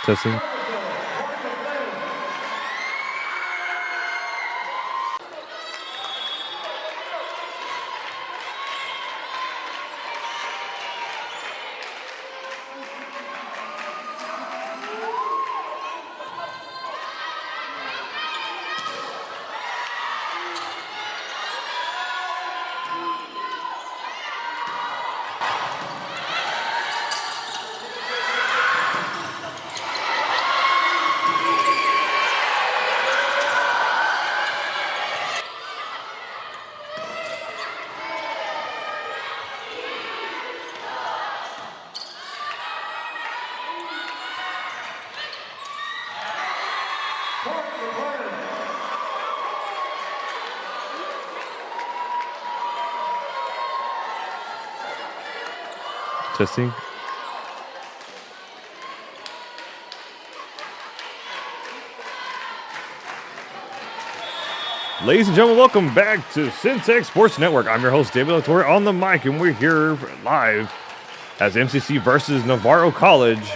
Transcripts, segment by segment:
Testing. Testing. Ladies and gentlemen, welcome back to Centex Sports Network. I'm your host, David Latour, on the mic, and we're here live as MCC versus Navarro College.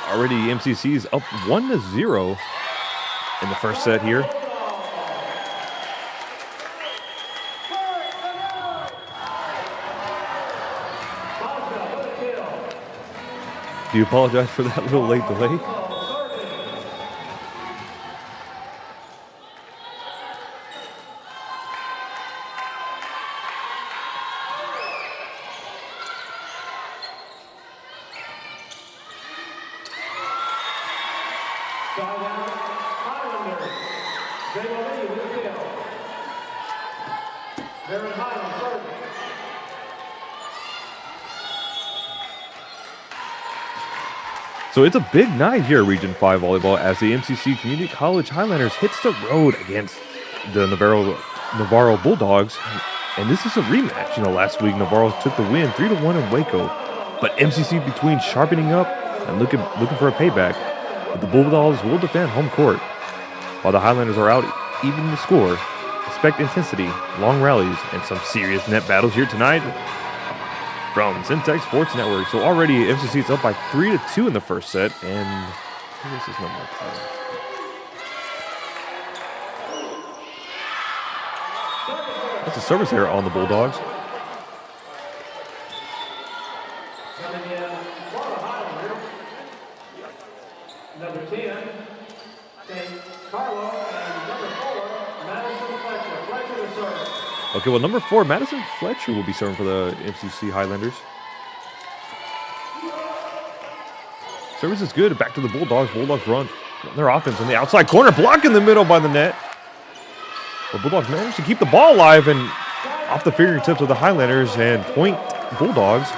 Already MCC is up 1-0 in the first set here. Do you apologize for that little late delay? So it's a big night here at Region 5 Volleyball as the MCC Community College Highlanders hits the road against the Navarro Bulldogs. And this is a rematch. Last week Navarro took the win 3-1 in Waco. But MCC between sharpening up and looking for a payback. But the Bulldogs will defend home court. While the Highlanders are out even the score, expect intensity, long rallies, and some serious net battles here tonight from Centex Sports Network. So already MCC is up by 3-2 in the first set, and this is no more time. That's a service error on the Bulldogs. Number 10, Carlo, and number 4, Madison Fletcher. Fletcher to serve. Okay, well, number 4, Madison Fletcher will be serving for the MCC Highlanders. Service is good. Back to the Bulldogs. Bulldogs run their offense on the outside corner. Block in the middle by the net. The Bulldogs managed to keep the ball alive and off the fingertips of the Highlanders and point Bulldogs.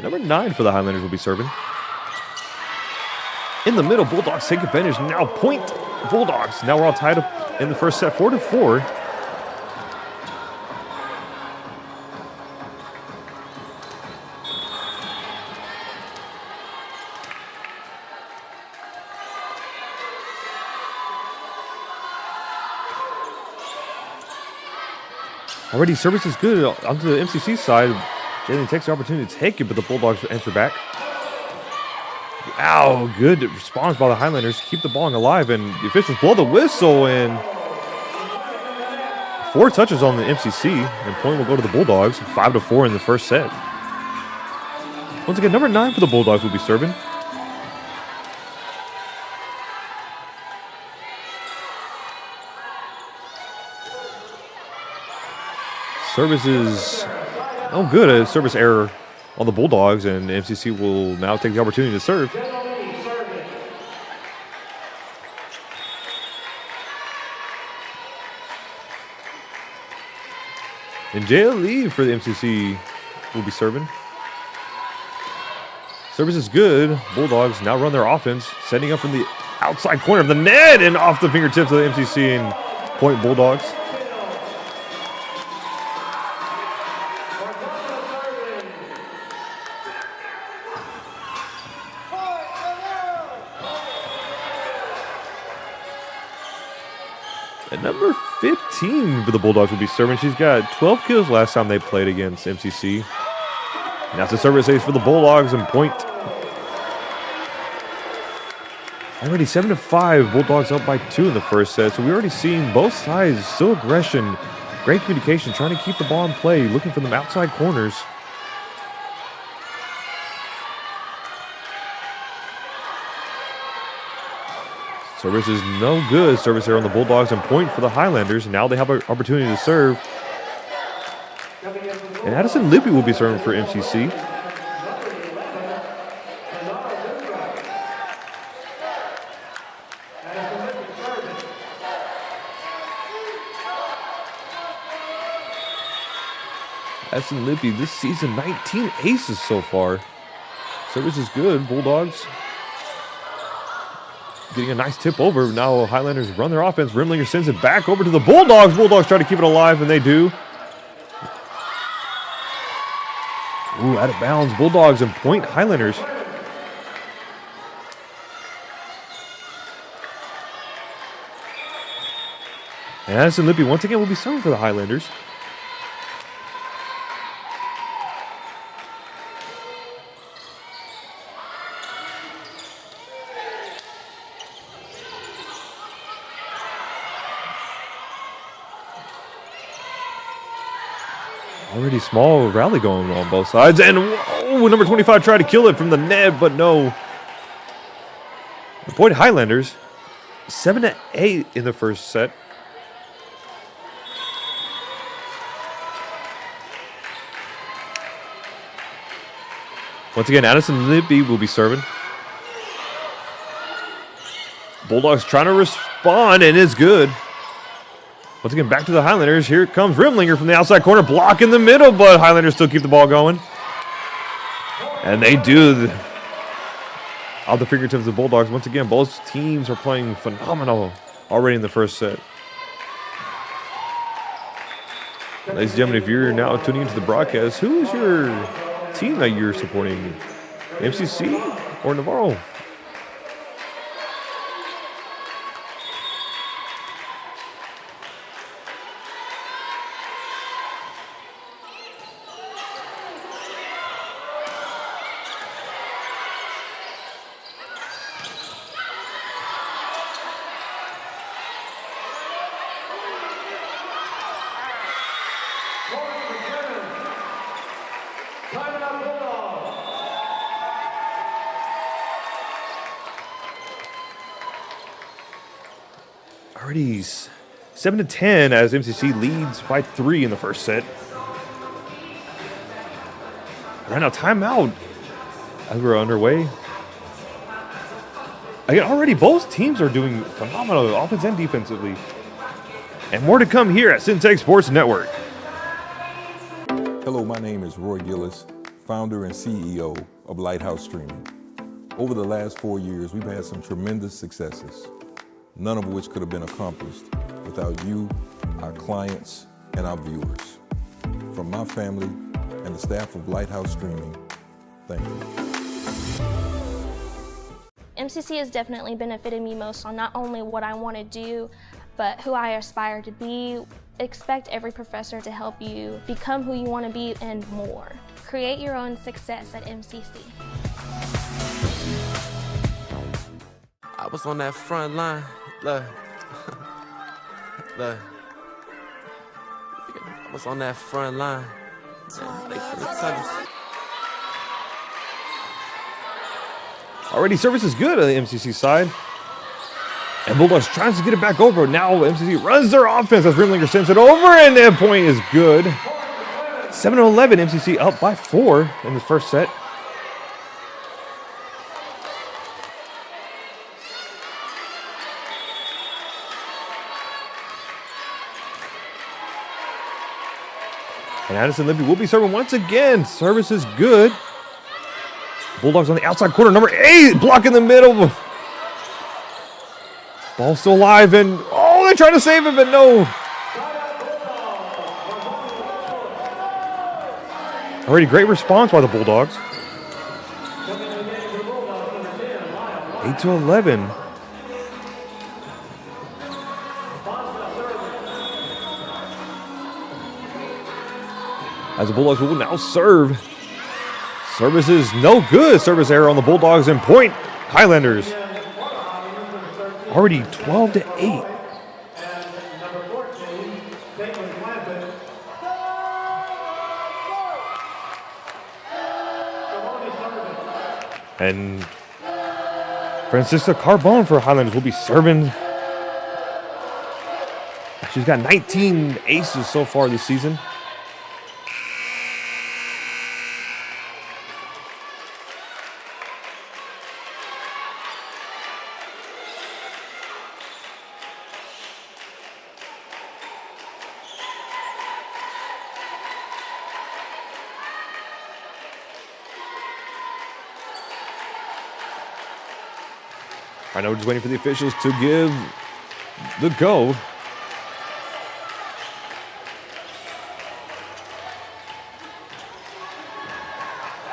Number 9 for the Highlanders will be serving. In the middle, Bulldogs take advantage. Now point Bulldogs. Now we're all tied up in the first set, 4-4. Already service is good onto the MCC side. Jalen takes the opportunity to take it, but the Bulldogs answer back. Wow, good response by the Highlanders. Keep the ball alive, and the officials blow the whistle, and 4 touches on the MCC, and point will go to the Bulldogs. 5-4 in the first set. Once again, number 9 for the Bulldogs will be serving. Service is no good. A service error on the Bulldogs, and MCC will now take the opportunity to serve. And JL Lee for the MCC will be serving. Service is good. Bulldogs now run their offense, setting up from the outside corner of the net and off the fingertips of the MCC and point Bulldogs. And number 15 for the Bulldogs will be serving. She's got 12 kills last time they played against MCC. And that's a service ace for the Bulldogs and point. Already 7-5. Bulldogs up by 2 in the first set. So we're already seeing both sides. Still aggression. Great communication. Trying to keep the ball in play. Looking for them outside corners. Service is no good. Service there on the Bulldogs and point for the Highlanders. Now they have an opportunity to serve. And Addison Lippy will be serving for MCC. Addison Lippy this season, 19 aces so far. Service is good. Bulldogs getting a nice tip over. Now Highlanders run their offense. Rimlinger sends it back over to the Bulldogs. Bulldogs try to keep it alive, and they do. Ooh, out of bounds. Bulldogs and point Highlanders. And Addison Lippy once again will be serving for the Highlanders. Already small rally going on both sides. And whoa, number 25 tried to kill it from the net, but no. The point Highlanders, 7-8 in the first set. Once again, Addison Lippy will be serving. Bulldogs trying to respond, and it's good. Once again, back to the Highlanders. Here comes Rimlinger from the outside corner, block in the middle, but Highlanders still keep the ball going. And they do. Off the fingertips of the Bulldogs. Once again, both teams are playing phenomenal already in the first set. Ladies and gentlemen, if you're now tuning into the broadcast, who is your team that you're supporting? MCC or Navarro? Already 7-10 as MCC leads by 3 in the first set. Right now, timeout as we're underway. Again, already both teams are doing phenomenal offense and defensively. And more to come here at Centex Sports Network. Hello, my name is Roy Gillis, founder and CEO of Lighthouse Streaming. Over the last 4 years, we've had some tremendous successes, none of which could have been accomplished without you, our clients, and our viewers. From my family and the staff of Lighthouse Streaming, thank you. MCC has definitely benefited me most on not only what I want to do, but who I aspire to be. Expect every professor to help you become who you want to be and more. Create your own success at MCC. I was on that front line, look. Look. I was on that front line. Man, they finna tell you. Already service is good on the MCC side. And Bulldogs tries to get it back over. Now MCC runs their offense as Rimlinger sends it over, and that point is good. 7-11, MCC up by 4 in the first set. And Addison Lippy will be serving once again. Service is good. Bulldogs on the outside corner. Number 8, block in the middle. Ball still alive, and oh, they're trying to save it, but no. Already great response by the Bulldogs. 8-11. As the Bulldogs will now serve. Service is no good. Service error on the Bulldogs and point. Highlanders. Already 12-8. And Francisca Carbone for Highlanders will be serving. She's got 19 aces so far this season. Right now we're just waiting for the officials to give the go.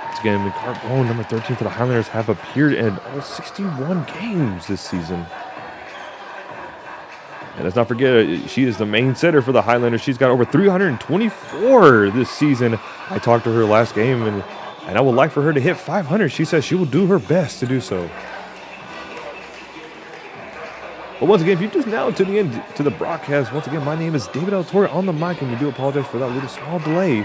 Once again, Carbone, number 13 for the Highlanders, have appeared in all 61 games this season. And let's not forget, she is the main setter for the Highlanders. She's got over 324 this season. I talked to her last game, and I would like for her to hit 500. She says she will do her best to do so. But once again, if you're just now tuning in to the broadcast, once again, my name is David El Torre on the mic, and we do apologize for that little small delay.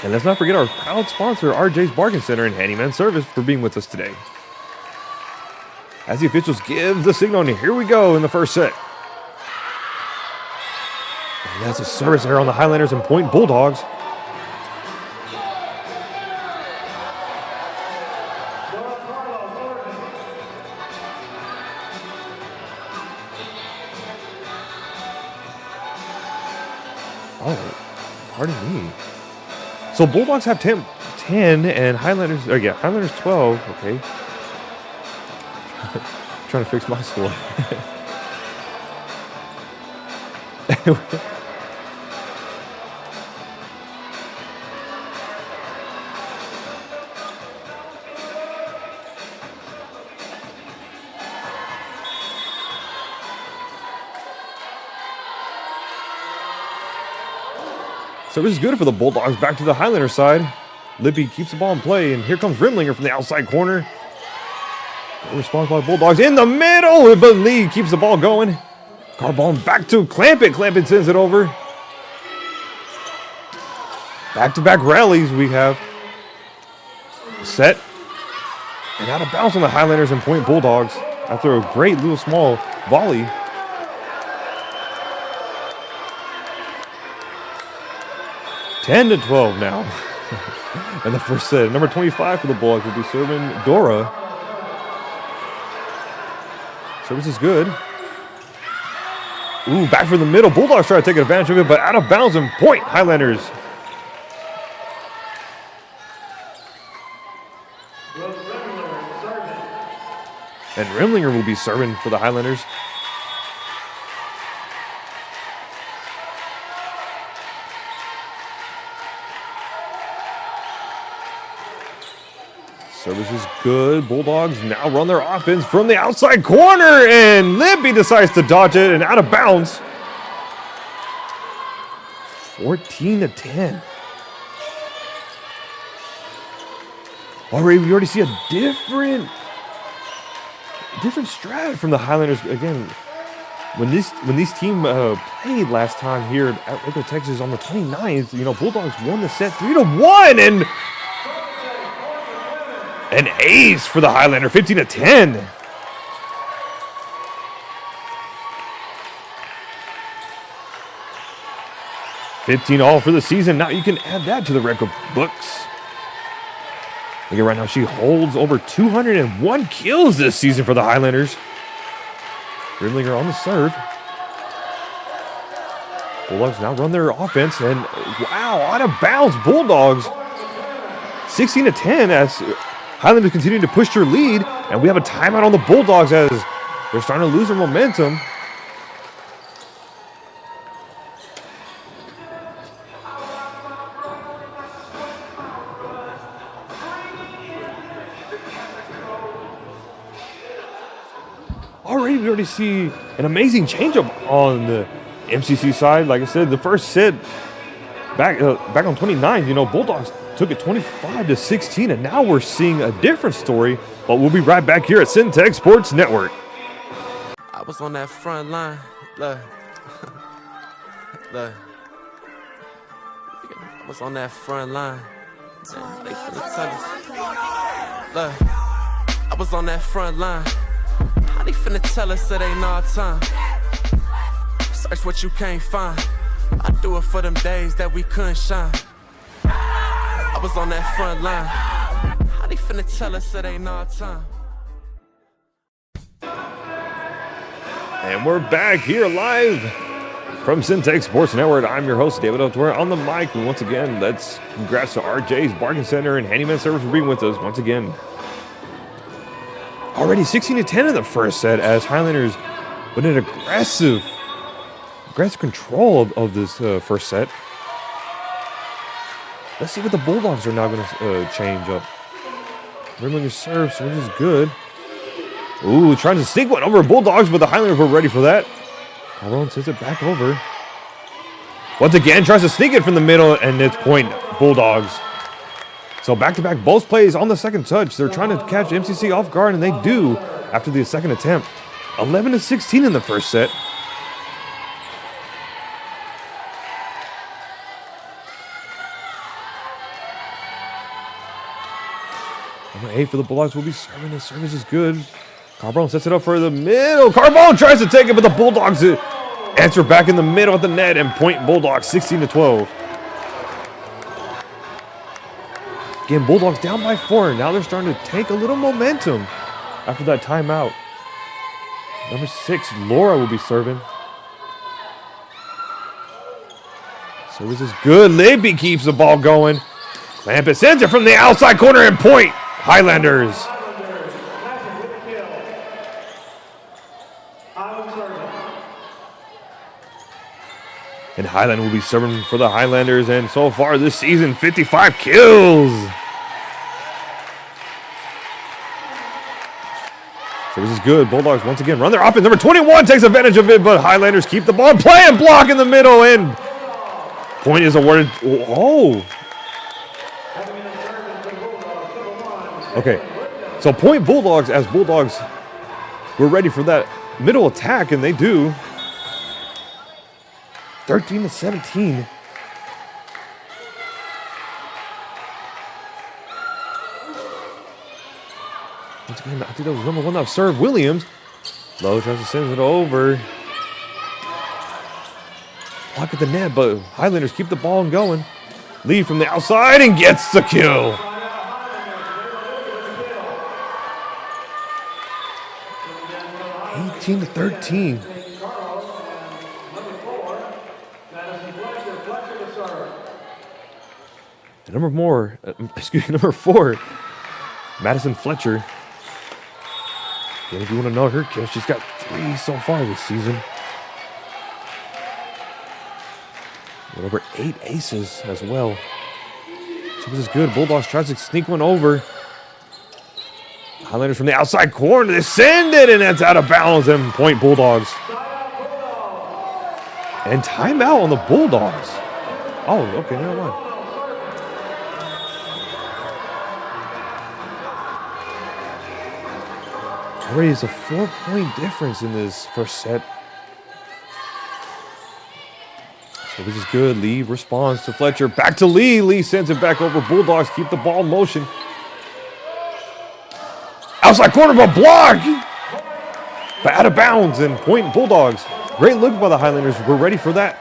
And let's not forget our proud sponsor, RJ's Bargain Center and Handyman Service, for being with us today. As the officials give the signal, and here we go in the first set. And that's a service error on the Highlanders and point Bulldogs. Oh, pardon me. So Bulldogs have 10 and Highlanders, Highlanders 12, okay. Trying to fix my score. So this is good for the Bulldogs. Back to the Highlander side. Lippy keeps the ball in play, and here comes Rimlinger from the outside corner. Good response by the Bulldogs in the middle, but Lee keeps the ball going. Carbone back to Clampett. Clampett sends it over. Back-to-back rallies we have. Set. And out of bounds on the Highlanders and point Bulldogs after a great little small volley. Ten to 12 now. And the first set. Number 25 for the Bulldogs will be serving Dora. Service is good. Ooh, back from the middle. Bulldogs try to take advantage of it, but out of bounds and point Highlanders. And Rimlinger will be serving for the Highlanders. Service is good. Bulldogs now run their offense from the outside corner, and Libby decides to dodge it and out of bounds. 14 to 10. Already, we already see a different strat from the Highlanders. Again, when these team played last time here at Waco, Texas on the 29th, you know, Bulldogs won the set 3-1, and an ace for the Highlander, 15 to 10. $15 for the season. Now you can add that to the record books. Look at right now, she holds over 201 kills this season for the Highlanders. Rimlinger on the serve. Bulldogs now run their offense, and wow, out of bounds, Bulldogs. 16-10 as Highlanders continue to push their lead, and we have a timeout on the Bulldogs as they're starting to lose their momentum. We already see an amazing changeup on the MCC side. Like I said, the first set back on 29, Bulldogs took it 25-16, and now we're seeing a different story. But we'll be right back here at Centex Sports Network. I was on that front line. Look. Look. I was on that front line. Man, they finna tell us. Look. I was on that front line. How they finna tell us it ain't our time? Search what you can't find. I do it for them days that we couldn't shine. I was on that front line. How they finna tell us it ain't our time? And we're back here live from Centex Sports Network. I'm your host, David O'Toole, on the mic. And once again, let's congrats to RJ's Bargain Center and Handyman Service for being with us once again. Already 16-10 in the first set as Highlanders with an aggressive control of this first set. Let's see what the Bulldogs are now going to change up. Rimlinger serves, which is good. Ooh, trying to sneak one over Bulldogs, but the Highlanders were ready for that. Tyrone sends it back over. Once again, tries to sneak it from the middle, and it's point Bulldogs. So back-to-back both plays on the second touch. They're trying to catch MCC off guard, and they do after the second attempt. 11-16 in the first set. Number 8 for the Bulldogs will be serving. His service is good. Carbone sets it up for the middle. Carbone tries to take it, but the Bulldogs answer back in the middle of the net and point Bulldogs 16-12. Again, Bulldogs down by 4. Now they're starting to take a little momentum after that timeout. Number 6, Laura will be serving. Service is good. Libby keeps the ball going. Clampett sends it from the outside corner and point. Highlanders. And Highland will be serving for the Highlanders. And so far this season, 55 kills. So this is good. Bulldogs once again run their offense. Number 21 takes advantage of it, but Highlanders keep the ball. Play and block in the middle, and point is awarded. Oh. Okay. So point Bulldogs as Bulldogs were ready for that middle attack, and they do. 13-17. Once again, I think that was number 1 off serve, Williams. Lowe tries to send it over. Block at the net, but Highlanders keep the ball going. Lead from the outside and gets the kill. To 13. Number 4, Madison Fletcher. And if you want to know her kills, she's got 3 so far this season. And over 8 aces as well. So this is good. Bulldogs tries to sneak one over. Highlanders from the outside corner. They send it, and that's out of bounds. And point Bulldogs. And timeout on the Bulldogs. Oh, okay, never mind. Already it's a 4-point difference in this first set. So this is good. Lee responds to Fletcher. Back to Lee. Lee sends it back over. Bulldogs keep the ball in motion. Outside corner, but block! But out of bounds and point Bulldogs. Great look by the Highlanders. We're ready for that.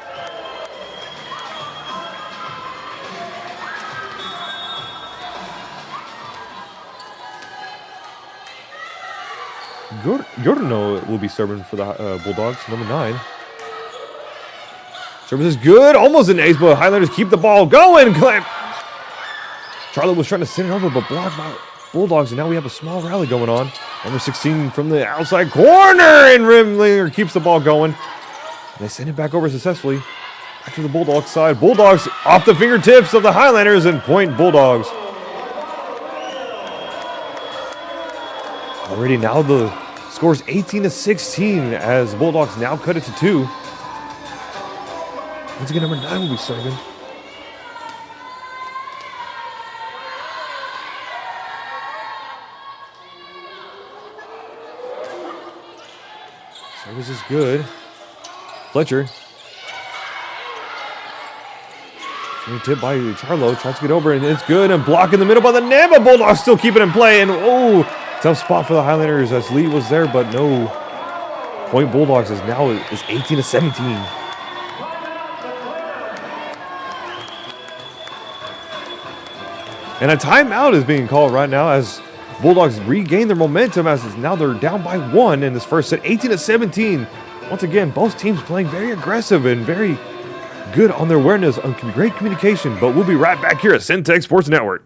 Giordano will be serving for the Bulldogs, number 9. Service is good, almost an ace, but Highlanders keep the ball going. Trying Charlotte was trying to send it over, but blocked by Bulldogs, and now we have a small rally going on. Number 16 from the outside corner, and Rimlinger keeps the ball going. And they send it back over successfully. Back to the Bulldogs side. Bulldogs off the fingertips of the Highlanders, and point Bulldogs. Already now the score's 18-16 as Bulldogs now cut it to 2. Once again, number 9 will be serving. Service is good. Fletcher. Tip by Charlo. Tries to get over, and it's good. And block in the middle by the net, but Bulldogs still keep it in play. And oh, tough spot for the Highlanders as Lee was there, but no. Point Bulldogs is now 18-17. And a timeout is being called right now as Bulldogs regain their momentum as now they're down by 1 in this first set, 18-17. Once again, both teams playing very aggressive and very good on their awareness, on great communication. But we'll be right back here at Centex Sports Network.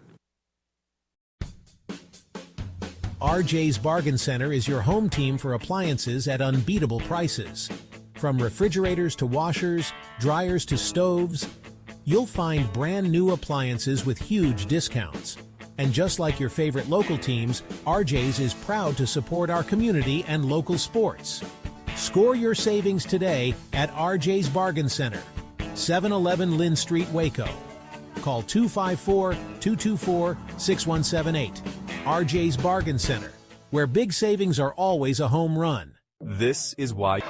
RJ's Bargain Center is your home team for appliances at unbeatable prices. From refrigerators to washers, dryers to stoves, you'll find brand new appliances with huge discounts. And just like your favorite local teams, RJ's is proud to support our community and local sports. Score your savings today at RJ's Bargain Center, 711 Lynn Street, Waco. Call 254-224-6178. RJ's Bargain Center, where big savings are always a home run. This is why.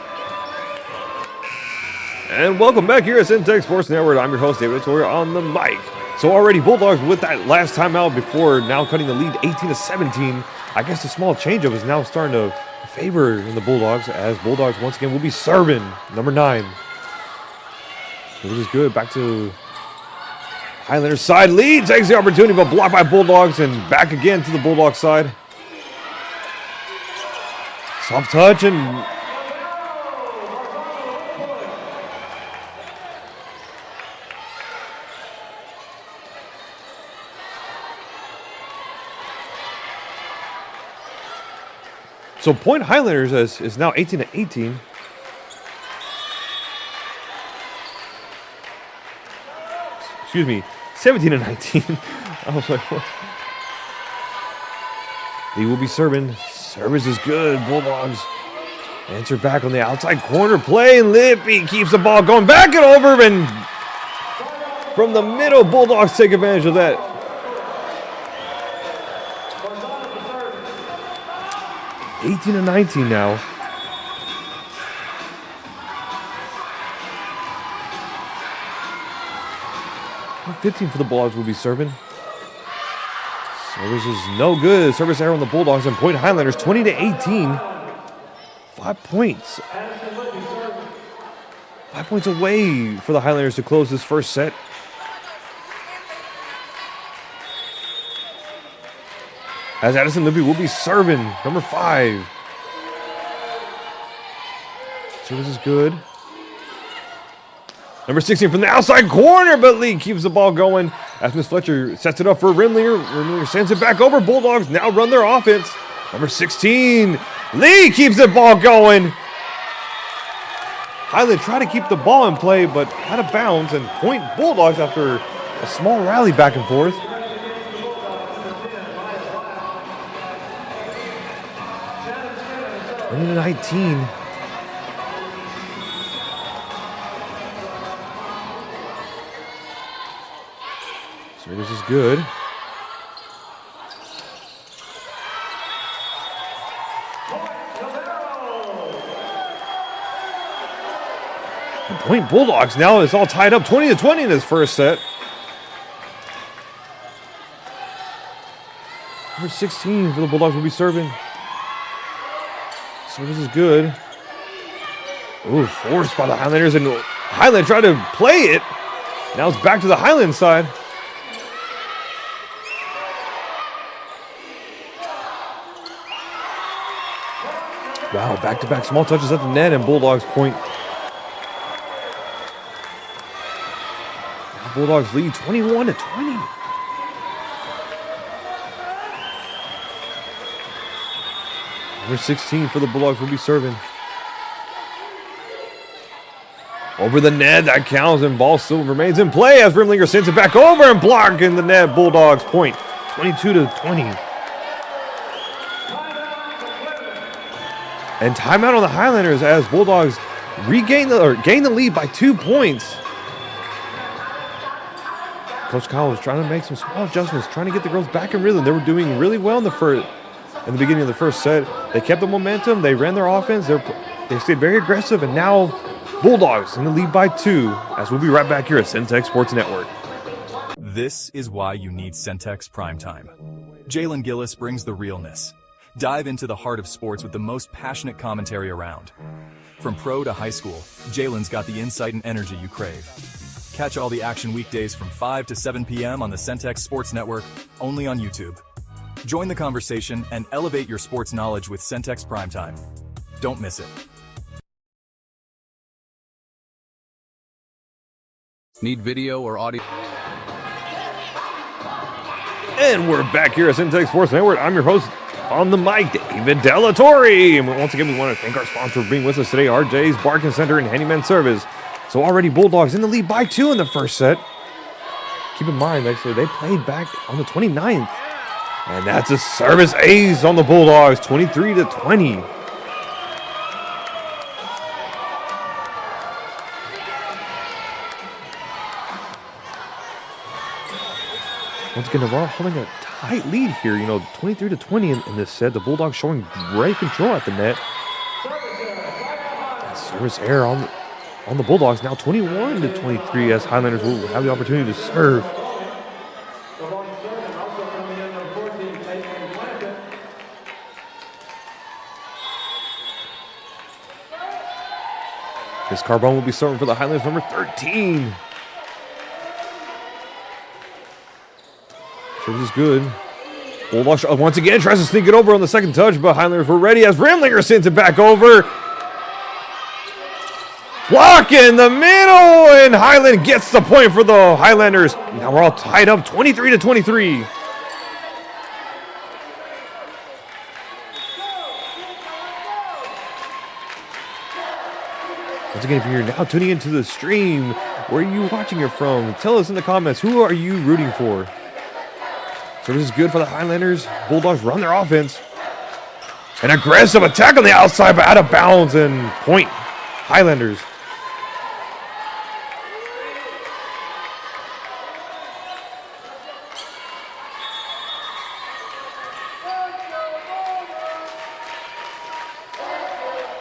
And welcome back here at Centex Sports Network. I'm your host, David Toyer, on the mic. So already Bulldogs with that last timeout before now cutting the lead 18-17. I guess the small changeup is now starting to favor in the Bulldogs as Bulldogs once again will be serving number 9. It is good. Back to Highlanders side. Lee takes the opportunity, but blocked by Bulldogs, and back again to the Bulldogs side. Soft touch, and so point Highlanders is now 18-18. Excuse me, 17-19. I was like, what? He will be serving. Service is good. Bulldogs answer back on the outside corner play, and Lippy keeps the ball going back and over, and from the middle, Bulldogs take advantage of that. 18-19 now. 15 for the Bulldogs will be serving. Service is no good. Service error on the Bulldogs, and point Highlanders 20-18. 5 points. 5 points away for the Highlanders to close this first set. As Addison Lippy will be serving, number 5. Service is good. Number 16 from the outside corner, but Lee keeps the ball going as Miss Fletcher sets it up for Rimlinger. Rimlinger sends it back over. Bulldogs now run their offense. Number 16, Lee keeps the ball going. Highland try to keep the ball in play, but out of bounds, and point Bulldogs after a small rally back and forth. And 19. Service is good. And point Bulldogs now is all tied up 20-20 in this first set. Number 16 for the Bulldogs will be serving. Service is good. Ooh, forced by the Highlanders, and Highland tried to play it. Now it's back to the Highland side. Wow, back-to-back small touches at the net, and Bulldogs point. Bulldogs lead 21-20. Number 16 for the Bulldogs will be serving. Over the net, that counts, and ball still remains in play as Rimlinger sends it back over and blocking the net. Bulldogs point 22-20. And timeout on the Highlanders as Bulldogs gain the lead by 2 points. Coach Kyle was trying to make some small adjustments, trying to get the girls back in rhythm. They were doing really well in the beginning of the first set. They kept the momentum. They ran their offense. They stayed very aggressive, and now Bulldogs in the lead by 2 as we'll be right back here at Centex Sports Network. This is why you need Centex Primetime. Jalen Gillis brings the realness. Dive into the heart of sports with the most passionate commentary around. From pro to high school, Jalen's got the insight and energy you crave. Catch all the action weekdays from 5 to 7 p.m. on the Centex Sports Network, only on YouTube. Join the conversation and elevate your sports knowledge with Centex Primetime. Don't miss it. Need video or audio? And we're back here at Centex Sports Network. I'm your host on the mic, David Delatorre. And once again, we want to thank our sponsor for being with us today, RJ's Bargain Center and Handyman Service. So already Bulldogs in the lead by 2 in the first set. Keep in mind, actually, they played back on the 29th. And that's a service ace on the Bulldogs, 23-20. Once again, Navarro holding a tight lead here, 23-20 in this set. The Bulldogs showing great control at the net. Service error on the Bulldogs, now 21-23 as Highlanders will have the opportunity to serve. This Carbone will be serving for the Highlanders, number 13. Service is good. Bulldogs once again tries to sneak it over on the second touch, but Highlanders were ready as Rimlinger sends it back over. Block in the middle, and Highland gets the point for the Highlanders. Now we're all tied up 23-23. Once again, if you're now tuning into the stream, where are you watching it from? Tell us in the comments, who are you rooting for? Service is good for the Highlanders. Bulldogs run their offense. An aggressive attack on the outside, but out of bounds, and point Highlanders.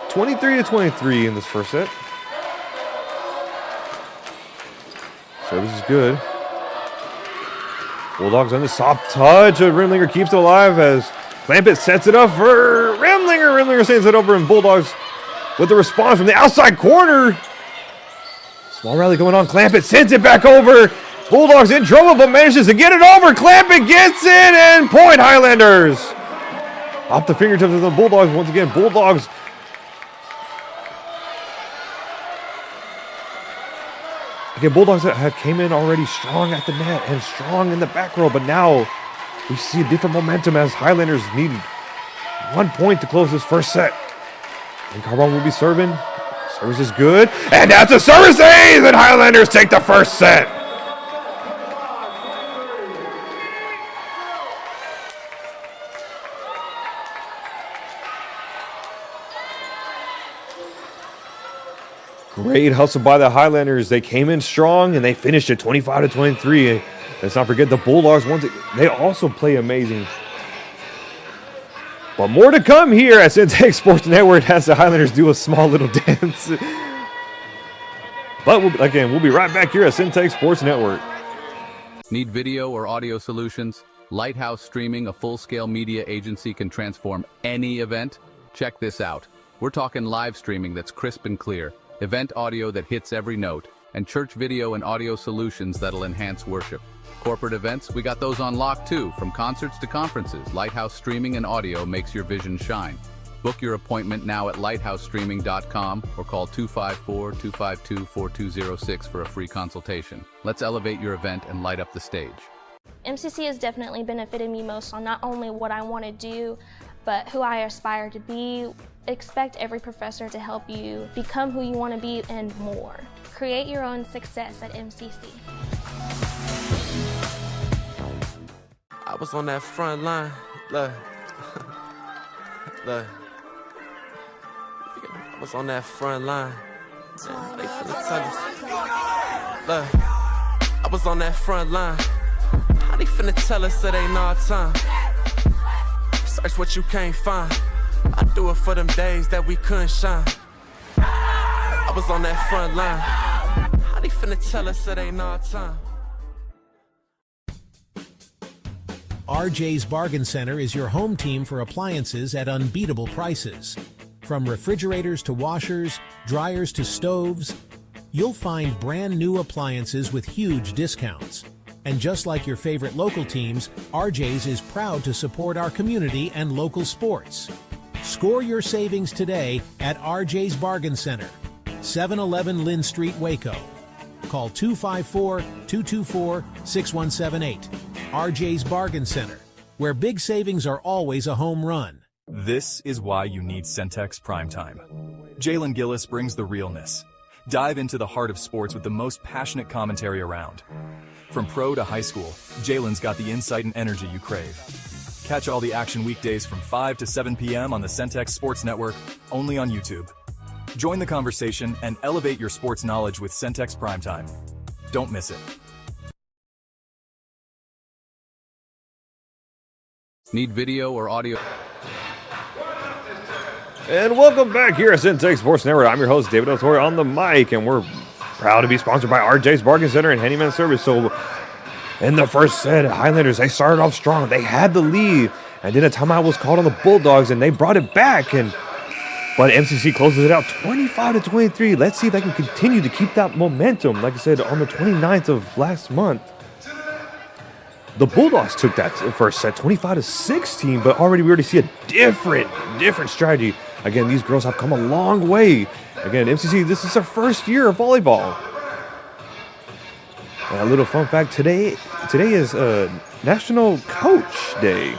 (23-23) in this first set. Service is good. Bulldogs on the soft touch. Rimlinger keeps it alive as Clampett sets it up for Rimlinger. Rimlinger sends it over, and Bulldogs with the response from the outside corner. Small rally going on. Clampett sends it back over. Bulldogs in trouble, but manages to get it over. Clampett gets it, and point Highlanders. Off the fingertips of the Bulldogs once again. Bulldogs Bulldogs have came in already strong at the net and strong in the back row, but now we see a different momentum as Highlanders need 1 point to close this first set. And Carbone will be serving. Service is good, and that's a service ace, and Highlanders take the first set. Great hustle by the Highlanders. They came in strong and they finished at 25-23. Let's not forget the Bulldogs. They also play amazing. But more to come here at Centex Sports Network as the Highlanders do a small little dance. But we'll be right back here at Centex Sports Network. Need video or audio solutions? Lighthouse Streaming, a full-scale media agency, can transform any event. Check this out. We're talking live streaming that's crisp and clear, event audio that hits every note, and church video and audio solutions that'll enhance worship. Corporate events, we got those on lock too. From concerts to conferences, Lighthouse Streaming and Audio makes your vision shine. Book your appointment now at lighthousestreaming.com or call 254-252-4206 for a free consultation. Let's elevate your event and light up the stage. MCC has definitely benefited me most on not only what I want to do, but who I aspire to be. Expect every professor to help you become who you want to be and more. Create your own success at MCC. I was on that front line, look, look. I was on that front line. Man, they finna tell us. Look, I was on that front line. How they finna tell us it ain't our time? Search what you can't find. I do it for them days that we couldn't shine. I was on that front line. How they finna tell us it ain't our time? RJ's Bargain Center is your home team for appliances at unbeatable prices. From refrigerators to washers, dryers to stoves, you'll find brand new appliances with huge discounts. And just like your favorite local teams, RJ's is proud to support our community and local sports. Score your savings today at RJ's Bargain Center, 711 Lynn Street, Waco. Call 254-224-6178. RJ's Bargain Center, where big savings are always a home run. This is why you need Centex Primetime. Jalen Gillis brings the realness. Dive into the heart of sports with the most passionate commentary around. From pro to high school, Jalen's got the insight and energy you crave. Catch all the action weekdays from 5 to 7 p.m. on the Centex Sports Network, only on YouTube. Join the conversation and elevate your sports knowledge with Centex Primetime. Don't miss it. Need video or audio? And welcome back here at Centex Sports Network. I'm your host, David Otori, on the mic, and we're proud to be sponsored by RJ's Bargain Center and Handyman Service. So, in the first set, Highlanders, they started off strong. They had the lead, and then a timeout was called on the Bulldogs, and they brought it back. But MCC closes it out 25-23. Let's see if they can continue to keep that momentum. Like I said, on the 29th of last month, the Bulldogs took that first set, 25-16, but we already see a different strategy. Again, these girls have come a long way. Again, MCC, this is their first year of volleyball. And a little fun fact, today is National Coach Day.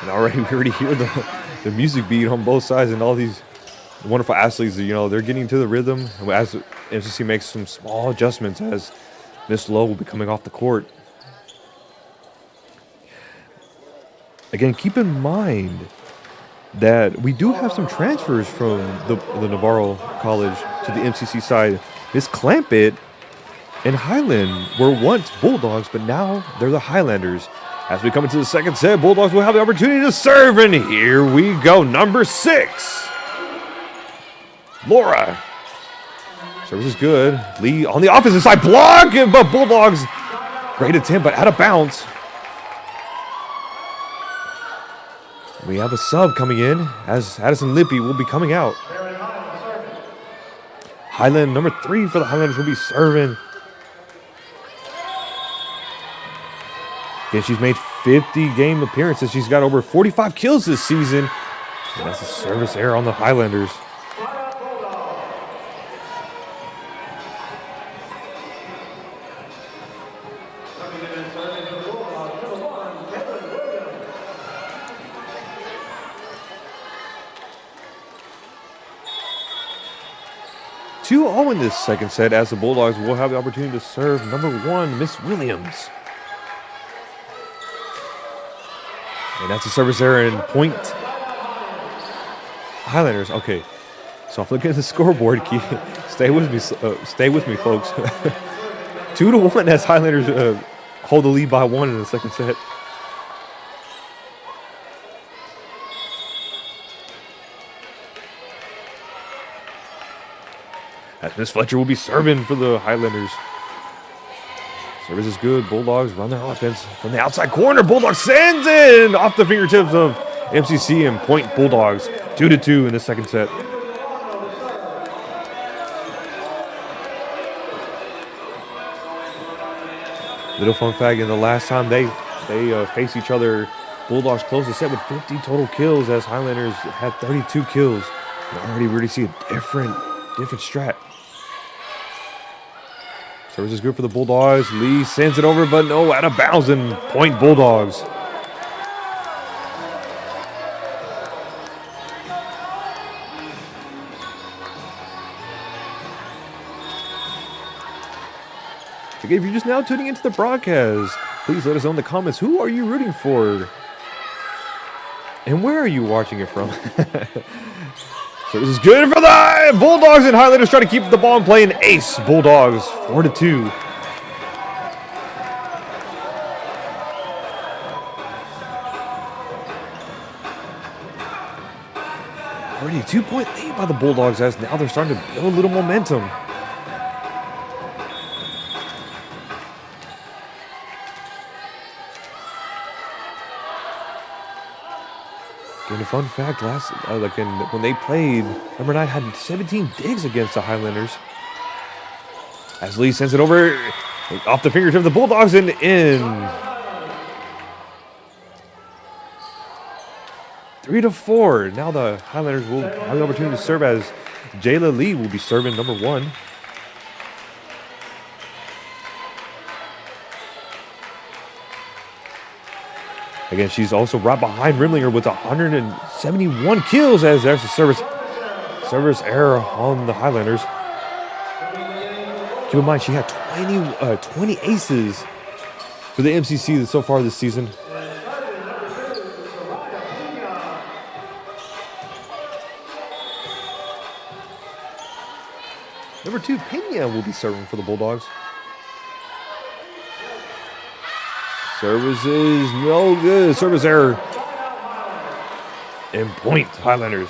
And we already hear the music beat on both sides, and all these wonderful athletes, they're getting to the rhythm as MCC makes some small adjustments as Miss Lowe will be coming off the court. Again, keep in mind that we do have some transfers from the Navarro College to the MCC side. Miss Clampett and Highland were once Bulldogs, but now they're the Highlanders. As we come into the second set, Bulldogs will have the opportunity to serve, and here we go. Number 6, Laura. Service is good. Lee on the opposite side, block, but Bulldogs, great attempt, but out of bounds. We have a sub coming in as Addison Lippy will be coming out. Highland, number 3 for the Highlanders, will be serving. She's made 50 game appearances. She's got over 45 kills this season. And that's a service error on the Highlanders. Two 2-0 in this second set as the Bulldogs will have the opportunity to serve number 1, Miss Williams. And that's a service error in point. Highlanders, okay. So I'm looking at the scoreboard. Stay with me, folks. 2-1 as Highlanders hold the lead by 1 in the second set. As Miss Fletcher will be serving for the Highlanders. Service is good. Bulldogs run their offense from the outside corner. Bulldogs sends in off the fingertips of MCC and point Bulldogs. 2-2 in the second set. Little fun fact, in the last time they they face each other. Bulldogs close the set with 50 total kills as Highlanders had 32 kills. And already we already see a different strat. Service is good for the Bulldogs. Lee sends it over, but no, out of bounds and point Bulldogs. Again, if you're just now tuning into the broadcast, please let us know in the comments, who are you rooting for? And where are you watching it from? So this is good for the Bulldogs, and Highlanders try to keep the ball in play, and ace Bulldogs 4-2. Already a 2-point lead by the Bulldogs as now they're starting to build a little momentum. And a fun fact, when they played, number 9 had 17 digs against the Highlanders. As Lee sends it over off the fingertip of the Bulldogs and in. 3-4. Now the Highlanders will have the opportunity to serve as Jayla Lee will be serving number 1. Again, she's also right behind Rimlinger with 171 kills as there's a service error on the Highlanders. Keep in mind, she had 20 aces for the MCC so far this season. Number 2, Pena will be serving for the Bulldogs. Service is no good. Service error. And point Highlanders.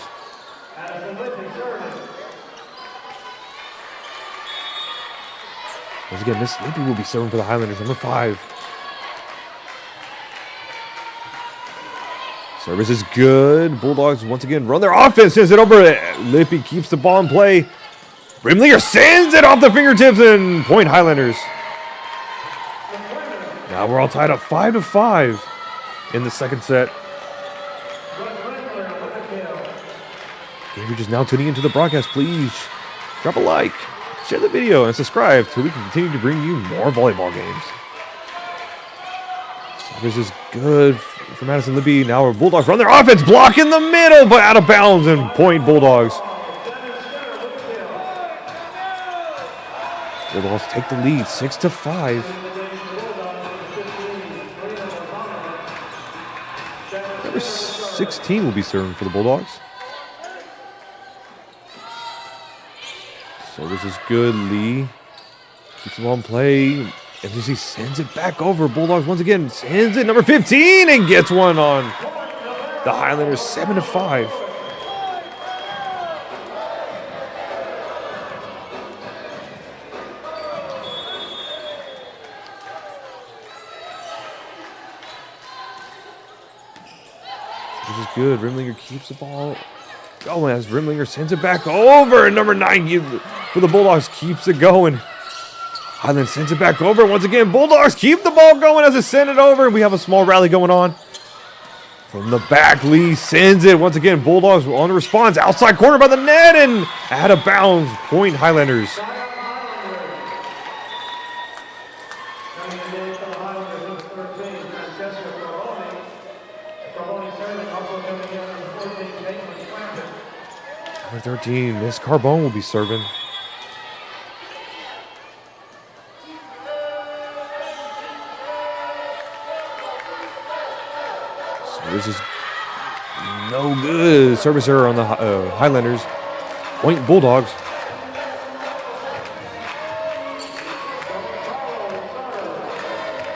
Once again, Miss Sleepy will be serving for the Highlanders. Number 5. Service is good. Bulldogs once again run their offense. Sends it over. Lippy keeps the ball in play. Rimlinger sends it off the fingertips and point Highlanders. Now we're all tied up 5-5 in the second set. If you're just now tuning into the broadcast, please drop a like, share the video, and subscribe so we can continue to bring you more volleyball games. So this is good for Madison Libby. Now our Bulldogs run their offense, block in the middle, but out of bounds and point Bulldogs. Bulldogs take the lead 6-5. Number 16 will be serving for the Bulldogs. So this is good. Lee keeps the ball in play. MCC sends it back over. Bulldogs once again sends it. Number 15 and gets one on the Highlanders 7-5. This is good. Rimlinger keeps the ball going as Rimlinger sends it back over. And number 9 for the Bulldogs keeps it going. Highland sends it back over. Once again, Bulldogs keep the ball going as it sent it over. We have a small rally going on. From the back, Lee sends it. Once again, Bulldogs on the response. Outside corner by the net and out of bounds. Point Highlanders. Number 13, Miss Carbone will be serving. So this is no good. Service error on the Highlanders. Point Bulldogs.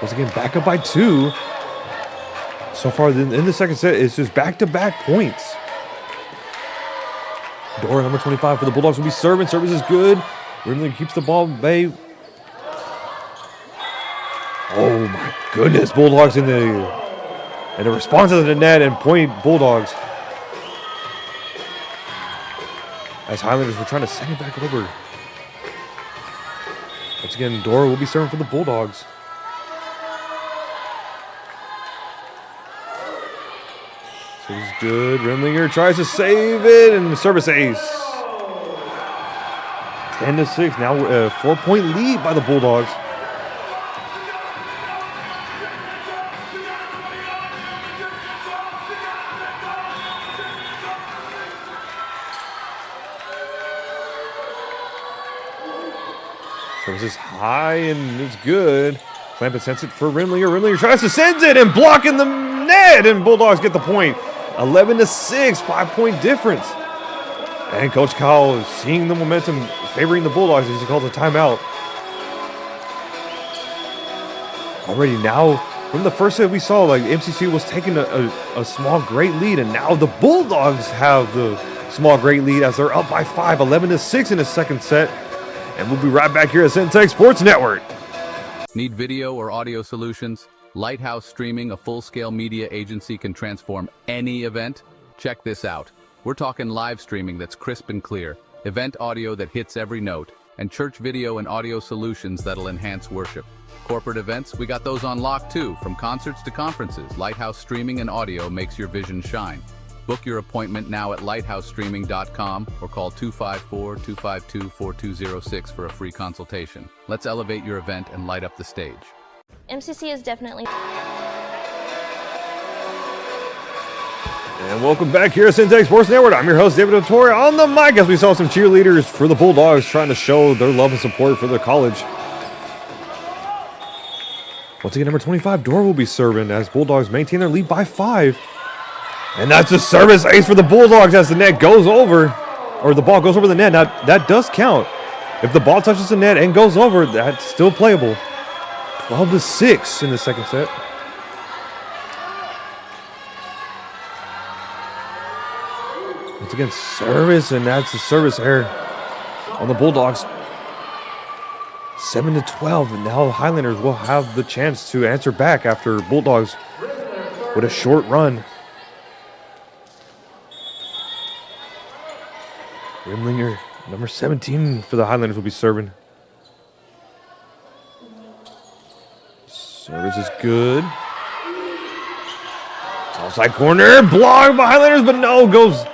Once again, back up by 2. So far in the second set, it's just back-to-back points. Dora, number 25 for the Bulldogs, will be serving. Service is good. Rimlinger keeps the ball at bay. Oh my goodness, Bulldogs in the response to the net and point Bulldogs. As Highlanders were trying to send it back over. Once again, Dora will be serving for the Bulldogs. good. Rimlinger tries to save it and service ace. 10-6. Now a 4-point lead by the Bulldogs. Service is high and it's good. Clampett sends it for Rimlinger. Rimlinger tries to send it and blocking the net, and Bulldogs get the point. 11-6, 5-point difference. And Coach Kyle, seeing the momentum favoring the Bulldogs, as he calls a timeout. Already now, from the first set we saw, like MCC was taking a small, great lead, and now the Bulldogs have the small, great lead as they're up by 5, 11-6 in the second set. And we'll be right back here at Centex Sports Network. Need video or audio solutions? Lighthouse Streaming, a full-scale media agency, can transform any event. Check this out. We're talking live streaming that's crisp and clear, event audio that hits every note, and church video and audio solutions that'll enhance worship. Corporate events, we got those on lock too. From concerts to conferences, Lighthouse Streaming and Audio makes your vision shine. Book your appointment now at lighthousestreaming.com or call 254-252-4206 for a free consultation. Let's elevate your event and light up the stage. MCC is definitely... And welcome back here at Centex Sports Network. I'm your host, David Otori, on the mic as we saw some cheerleaders for the Bulldogs trying to show their love and support for their college. Once again, number 25, Dora will be serving as Bulldogs maintain their lead by 5. And that's a service ace for the Bulldogs as the net goes over, or the ball goes over the net. Now, that does count. If the ball touches the net and goes over, that's still playable. 12-6 in the second set. Once again, service, and that's the service error on the Bulldogs. 7-12, and now the Highlanders will have the chance to answer back after Bulldogs with a short run. Rimlinger, number 17 for the Highlanders, will be serving. Service is good. Outside corner, blocked by Highlanders, but no, goes.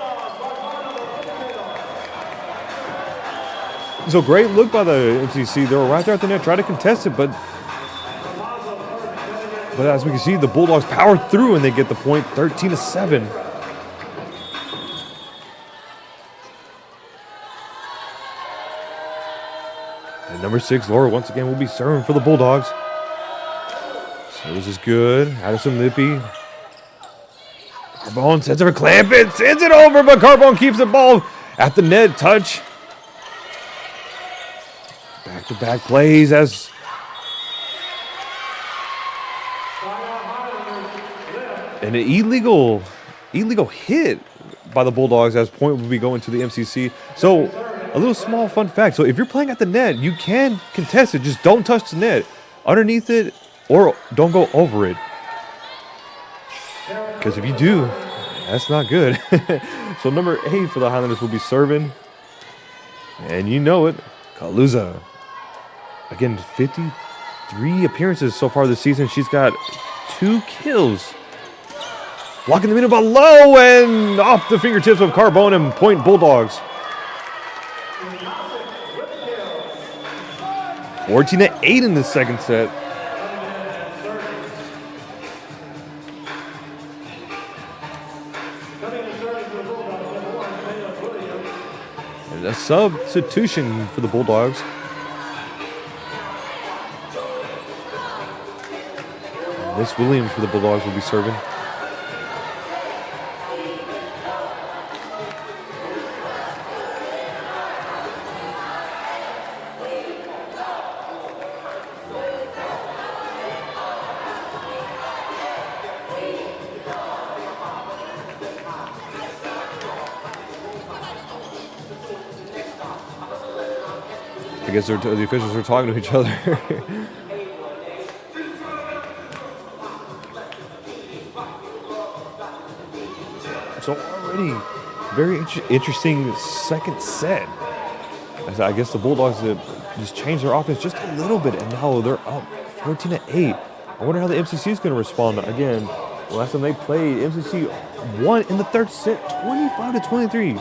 So great look by the MCC. They were right there at the net, tried to contest it, but as we can see, the Bulldogs power through and they get the point, 13-7. And number 6, Laura, once again, will be serving for the Bulldogs. So this is good. Addison Lippy. Carbone sends it for Clampett. Sends it over, but Carbone keeps the ball at the net. Touch. Back-to-back plays as... And an illegal hit by the Bulldogs as point will be going to the MCC. So a little small fun fact. So if you're playing at the net, you can contest it. Just don't touch the net. Underneath it, or don't go over it. Because if you do, that's not good. So number 8 for the Highlanders will be serving. And you know it, Kaluza. Again, 53 appearances so far this season. She's got 2 kills. Blocking the middle below and off the fingertips of Carbone and point Bulldogs. 14-8 in the second set. And a substitution for the Bulldogs. Miss Williams for the Bulldogs will be serving. I guess the officials are talking to each other. So already very interesting second set. As I guess the Bulldogs just changed their offense just a little bit, and now they're up 14-8. I wonder how the MCC is going to respond. Again, last time they played, MCC won in the third set, 25-23.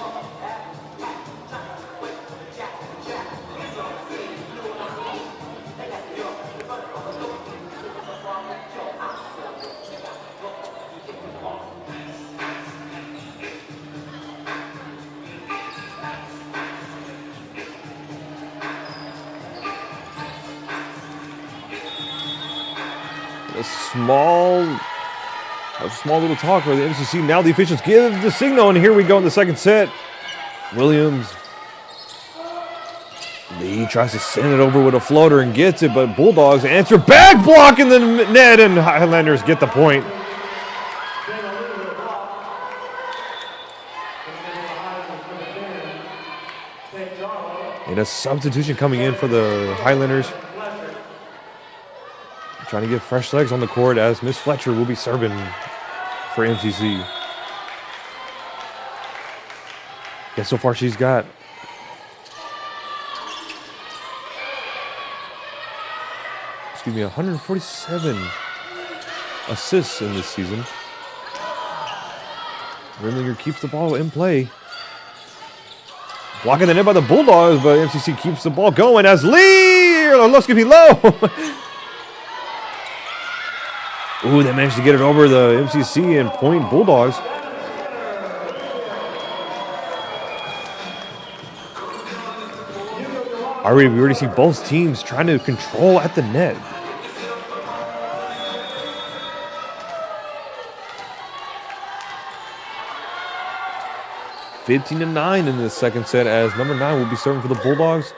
A small little talk for the MCC. Now the officials give the signal, and here we go in the second set. Williams. Lee tries to send it over with a floater and gets it, but Bulldogs answer back, block in the net, and Highlanders get the point. And a substitution coming in for the Highlanders. Trying to get fresh legs on the court as Miss Fletcher will be serving for MCC. Yeah, so far she's got excuse me, 147 assists in this season. Rimlinger keeps the ball in play. Blocking the net by the Bulldogs, but MCC keeps the ball going as Lee, low. Ooh, they managed to get it over the MCC and point Bulldogs. We already see both teams trying to control at the net. (15-9) in the second set as number 9 will be serving for the Bulldogs.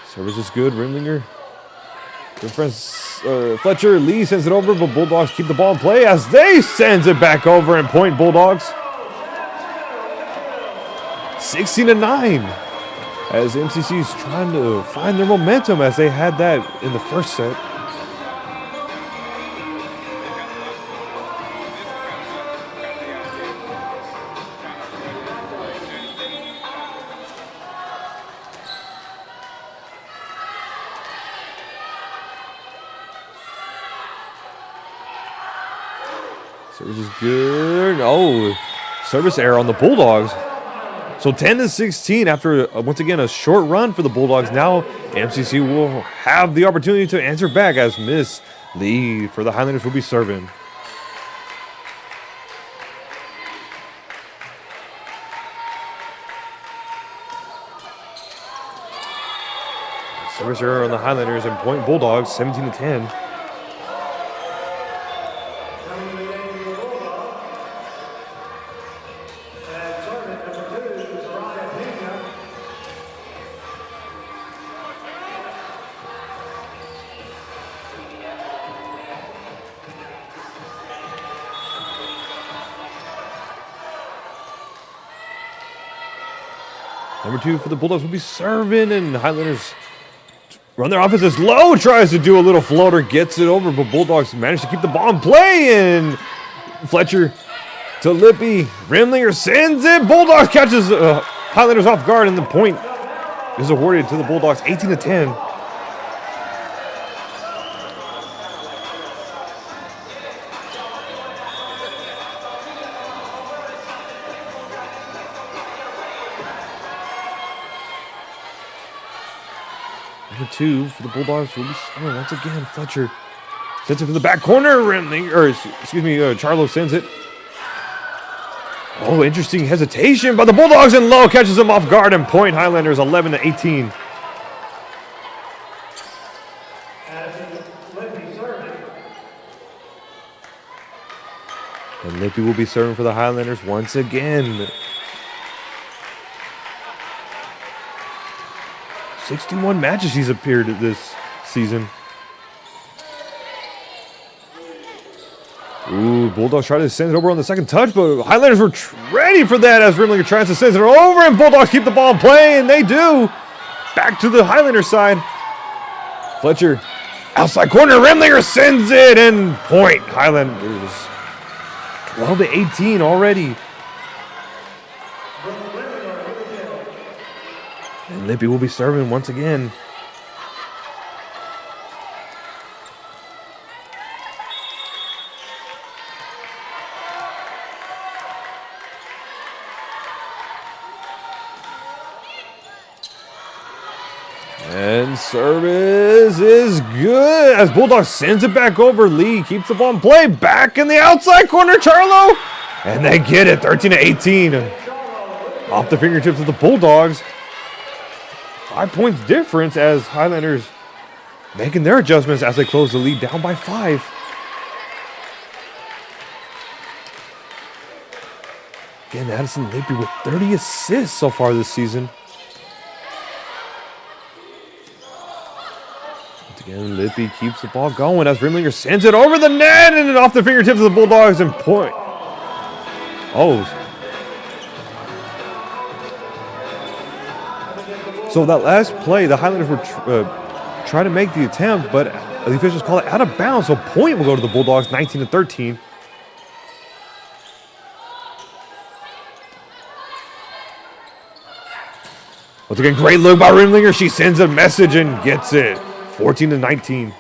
Service is good, Rimlinger. Good friends, Fletcher. Lee sends it over, but Bulldogs keep the ball in play as they sends it back over and point Bulldogs. 16-9 as MCC is trying to find their momentum as they had that in the first set. Service is good. Oh, service error on the Bulldogs. So 10-16 after, once again, a short run for the Bulldogs. Now MCC will have the opportunity to answer back as Miss Lee for the Highlanders will be serving. Service error on the Highlanders and point Bulldogs, 17-10. Number 2 for the Bulldogs will be serving, and Highlanders run their offenses low, tries to do a little floater, gets it over, but Bulldogs manage to keep the ball in play, and Fletcher to Lippy. Rimlinger sends it. Bulldogs catches Highlanders off guard, and the point is awarded to the Bulldogs, 18-10. Number 2 for the Bulldogs will be scoring once again. Fletcher sends it to the back corner. Charlo sends it. Oh, interesting hesitation by the Bulldogs, and Lowe catches them off guard and point Highlanders 11-18. And Lippy will be serving for the Highlanders once again. 61 matches he's appeared this season. Ooh, Bulldogs try to send it over on the second touch, but Highlanders were ready for that as Rimlinger tries to send it over, and Bulldogs keep the ball in play, and they do. Back to the Highlander side. Fletcher, outside corner, Rimlinger sends it, and point Highlanders. 12-18 already. And Lippy will be serving once again. And service is good as Bulldogs sends it back over. Lee keeps the ball in play. Back in the outside corner, Charlo. And they get it, 13-18. Off the fingertips of the Bulldogs. 5 points difference as Highlanders making their adjustments as they close the lead down by 5. Again, Addison Lippy with 30 assists so far this season. Once again, Lippy keeps the ball going as Rimlinger sends it over the net and off the fingertips of the Bulldogs and point. Oh. So that last play, the Highlanders were trying to make the attempt, but the officials call it out of bounds, so point will go to the Bulldogs, 19-13. Once again, great look by Rimlinger. She sends a message and gets it, 14-19.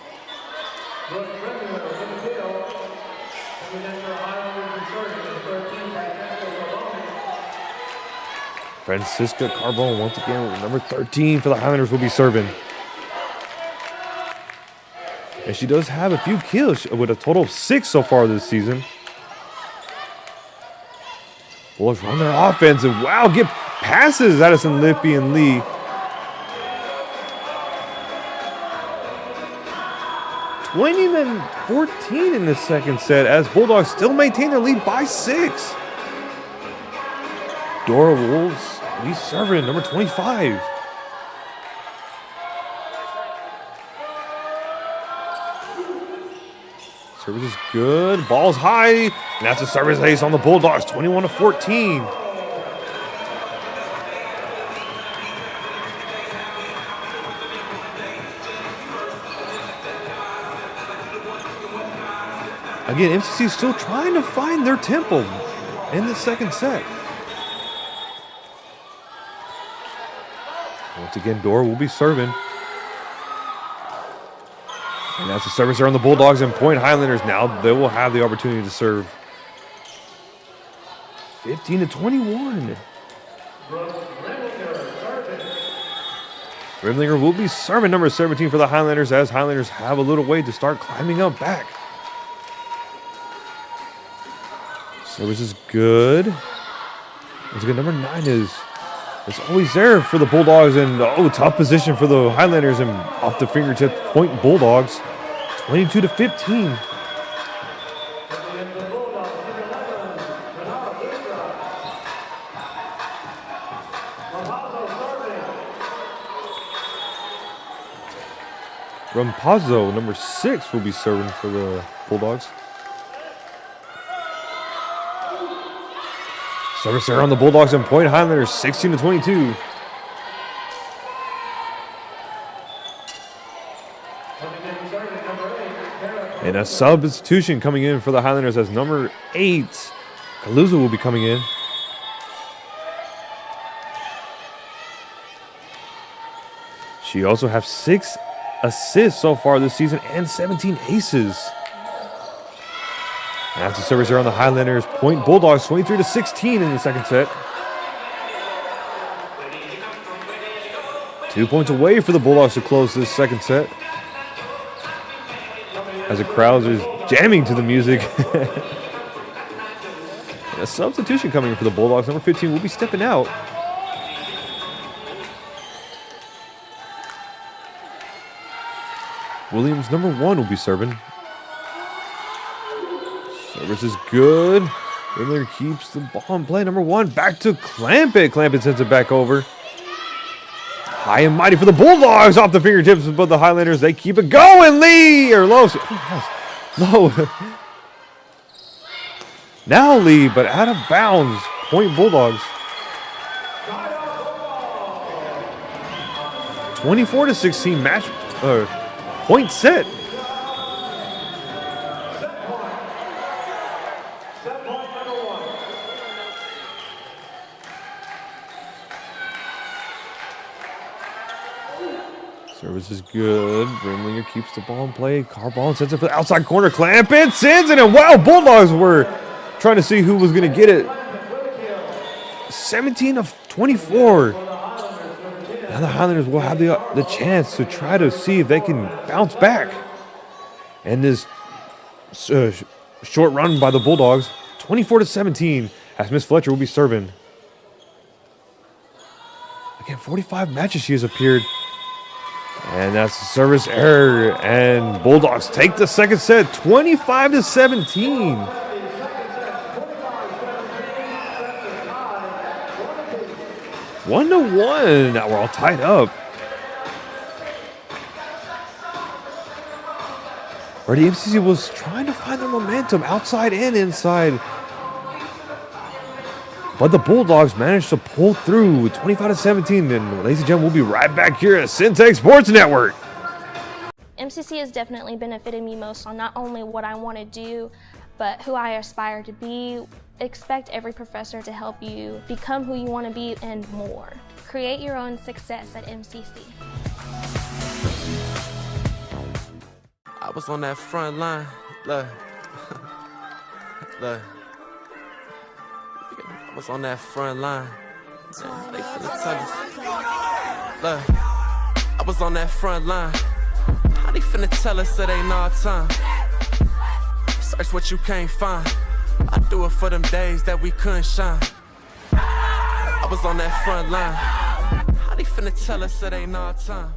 Francisca Carbone once again with number 13 for the Highlanders will be serving. And she does have a few kills with a total of 6 so far this season. Bulldogs run their offense and wow, get passes Addison Lippy and Lee. (20-14) in the second set as Bulldogs still maintain their lead by 6. Dora Wolves, we serving number 25. Service is good. Ball's high. And that's a service ace on the Bulldogs, 21-14. Again, MCC is still trying to find their tempo in the second set. Once again, Dora will be serving. And that's the service there on the Bulldogs and point Highlanders. Now they will have the opportunity to serve. 15-21. Rimlinger will be serving number 17 for the Highlanders as Highlanders have a little way to start climbing up back. Service is good. Once again, number 9 is always there for the Bulldogs, and tough position for the Highlanders and off the fingertips point Bulldogs, 22-15. Rampazzo, number 6, will be serving for the Bulldogs. Service there on the Bulldogs and point Highlanders, 16-22. And a substitution coming in for the Highlanders as number 8, Kaluza, will be coming in. She also has 6 assists so far this season and 17 aces. And that's the service there on the Highlanders. Point Bulldogs 23-16 in the second set. 2 points away for the Bulldogs to close this second set. As the crowd is jamming to the music. And a substitution coming in for the Bulldogs. Number 15 will be stepping out. Williams, number 1, will be serving. Service is good. Rimlinger keeps the ball in play. Number 1, back to Clampett. Clampett sends it back over. High and mighty for the Bulldogs off the fingertips, but the Highlanders, they keep it going. Lee, or low. Low. Now Lee, but out of bounds. Point Bulldogs. 24-16 match, point set. Service is good. Rimlinger keeps the ball in play. Carbone sends it for the outside corner. Clampett sends it, and wow, Bulldogs were trying to see who was going to get it. 17 of 24. Now the Highlanders will have the chance to try to see if they can bounce back. And this short run by the Bulldogs, 24-17, as Miss Fletcher will be serving. Again, 45 matches she has appeared. And that's a service error. And Bulldogs take the second set, 25-17. 1-1. Now we're all tied up. Where the MCC was trying to find their momentum outside and inside. But the Bulldogs managed to pull through 25-17. And ladies and gentlemen, we'll be right back here at Centex Sports Network. MCC has definitely benefited me most on not only what I want to do, but who I aspire to be. Expect every professor to help you become who you want to be and more. Create your own success at MCC. I was on that front line, look. Look. I was on that front line. Man, they finna tell you. Look, I was on that front line. How they finna tell us it ain't our time? Search what you can't find. I do it for them days that we couldn't shine. I was on that front line. How they finna tell us it ain't our time?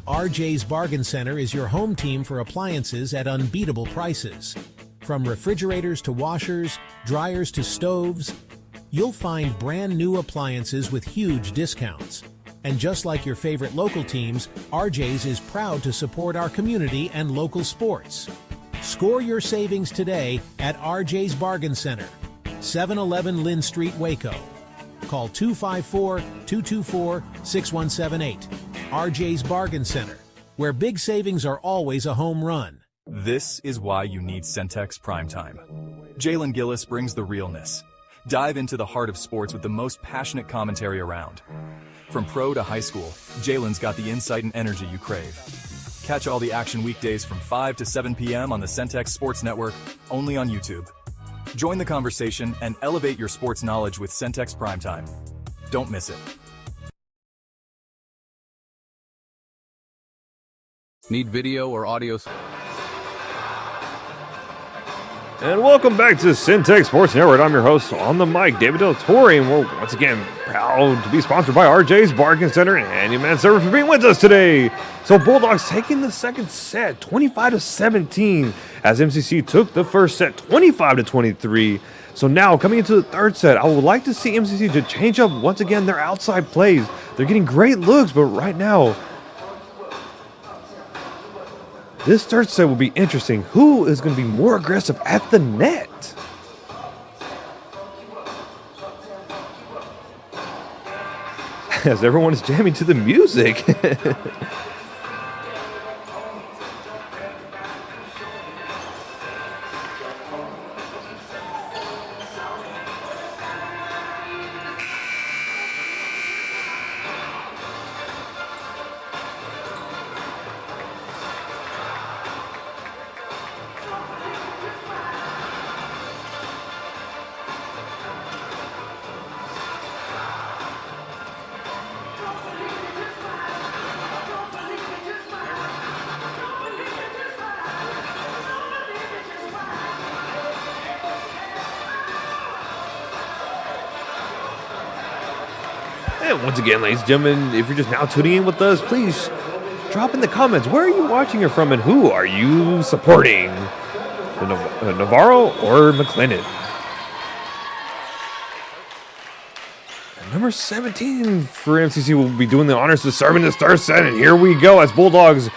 RJ's Bargain Center is your home team for appliances at unbeatable prices. From refrigerators to washers, dryers to stoves, you'll find brand new appliances with huge discounts. And just like your favorite local teams, RJ's is proud to support our community and local sports. Score your savings today at RJ's Bargain Center, 711 Lynn Street, Waco. Call 254-224-6178. RJ's Bargain Center, where big savings are always a home run. This is why you need Centex Primetime. Jalen Gillis brings the realness. Dive into the heart of sports with the most passionate commentary around. From pro to high school, Jalen's got the insight and energy you crave. Catch all the action weekdays from 5 to 7 p.m. on the Centex Sports Network, only on YouTube. Join the conversation and elevate your sports knowledge with Centex Primetime. Don't miss it. Need video or audio? And welcome back to Centex Sports Network. I'm your host on the mic, David Del Torre, and we're once again proud to be sponsored by RJ's Bargain Center and Handyman Service for being with us today. So Bulldogs taking the second set, 25-17, as MCC took the first set, 25-23. So now coming into the third set, I would like to see MCC to change up once again their outside plays. They're getting great looks, but right now, this third set will be interesting. Who is going to be more aggressive at the net? As everyone is jamming to the music. And once again, ladies and gentlemen, if you're just now tuning in with us, please drop in the comments. Where are you watching it from and who are you supporting? The Navarro or McLennan? And number 17 for MCC will be doing the honors to serve in this third set. And here we go as Bulldogs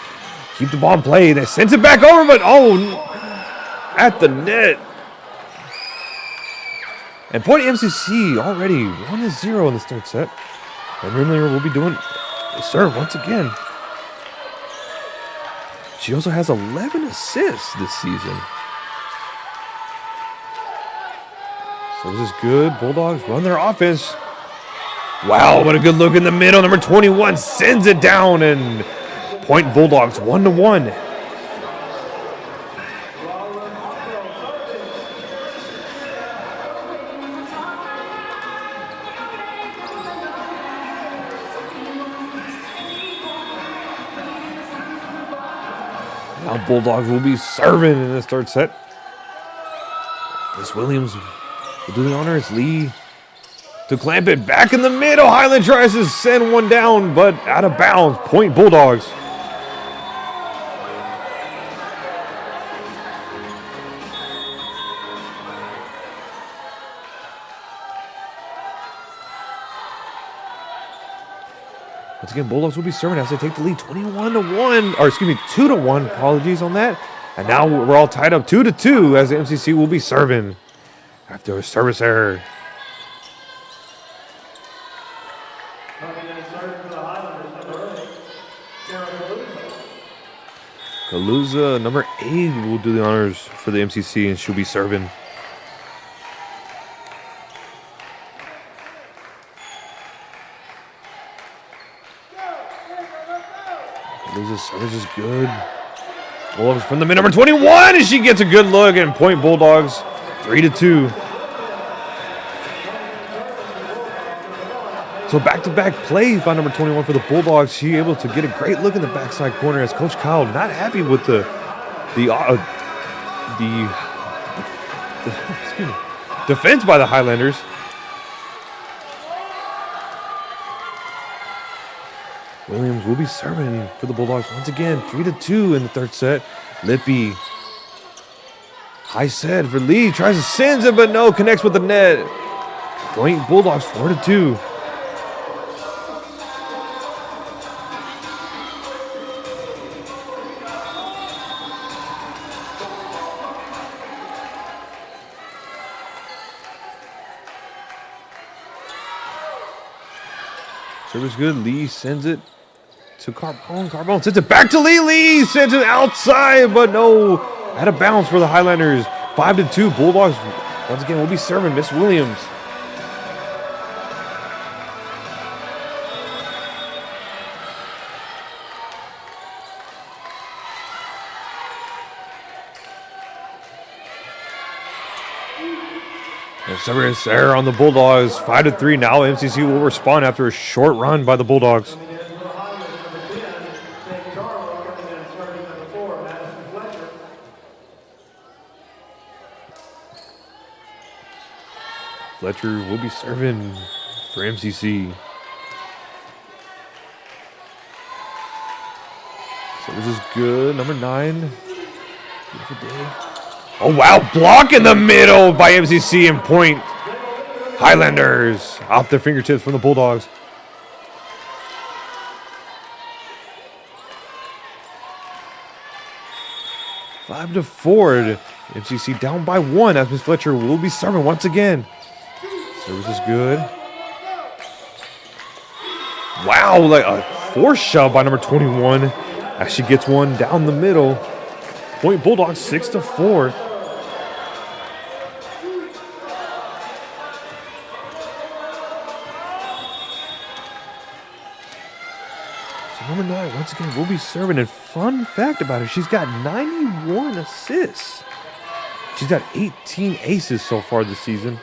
keep the ball in play. They send it back over, but at the net. And point MCC already 1-0 in this third set. And Rimlinger will be doing the serve once again. She also has 11 assists this season. So this is good. Bulldogs run their offense. Wow, what a good look in the middle. Number 21 sends it down and point Bulldogs 1-1. Now Bulldogs will be serving in this third set. Miss Williams will do the honors. Lee to clamp it back in the middle. Highland tries to send one down, but out of bounds. Point Bulldogs. Once again, Bulldogs will be serving as they take the lead 21-1, or excuse me, 2-1. Apologies on that. And now we're all tied up 2-2 as the MCC will be serving after a service error. Coming in starting for the Highlanders, number 8, Sarah Kaluza, number 8, will do the honors for the MCC, and she'll be serving. Kaluza's service is good. Bulldogs from the mid, number 21, and she gets a good look, and point Bulldogs 3-2. So back-to-back plays by number 21 for the Bulldogs. She able to get a great look in the backside corner as Coach Kyle not happy with the excuse me, defense by the Highlanders. Williams will be serving for the Bulldogs once again, 3-2 in the third set. Lippy, high set for Lee, tries to send it, but no, connects with the net. Point Bulldogs 4-2. Service good. Lee sends it to Carbone. Carbone sends it back to Lee. Lee sends it outside, but no. Out of bounds for the Highlanders. 5-2. Bulldogs once again will be serving Miss Williams. Service error on the Bulldogs. 5-3. Now MCC will respond after a short run by the Bulldogs. Fletcher will be serving for MCC. Service is good. Number 9. Beautiful day. Oh, wow. Block in the middle by MCC and point Highlanders off their fingertips from the Bulldogs. Five to 4. MCC down by 1 as Miss Fletcher will be serving once again. Service is good. Wow, like a force shove by number 21 as she gets one down the middle. Point Bulldogs 6-4. So number 9 once again will be serving. And fun fact about her, she's got 91 assists. She's got 18 aces so far this season.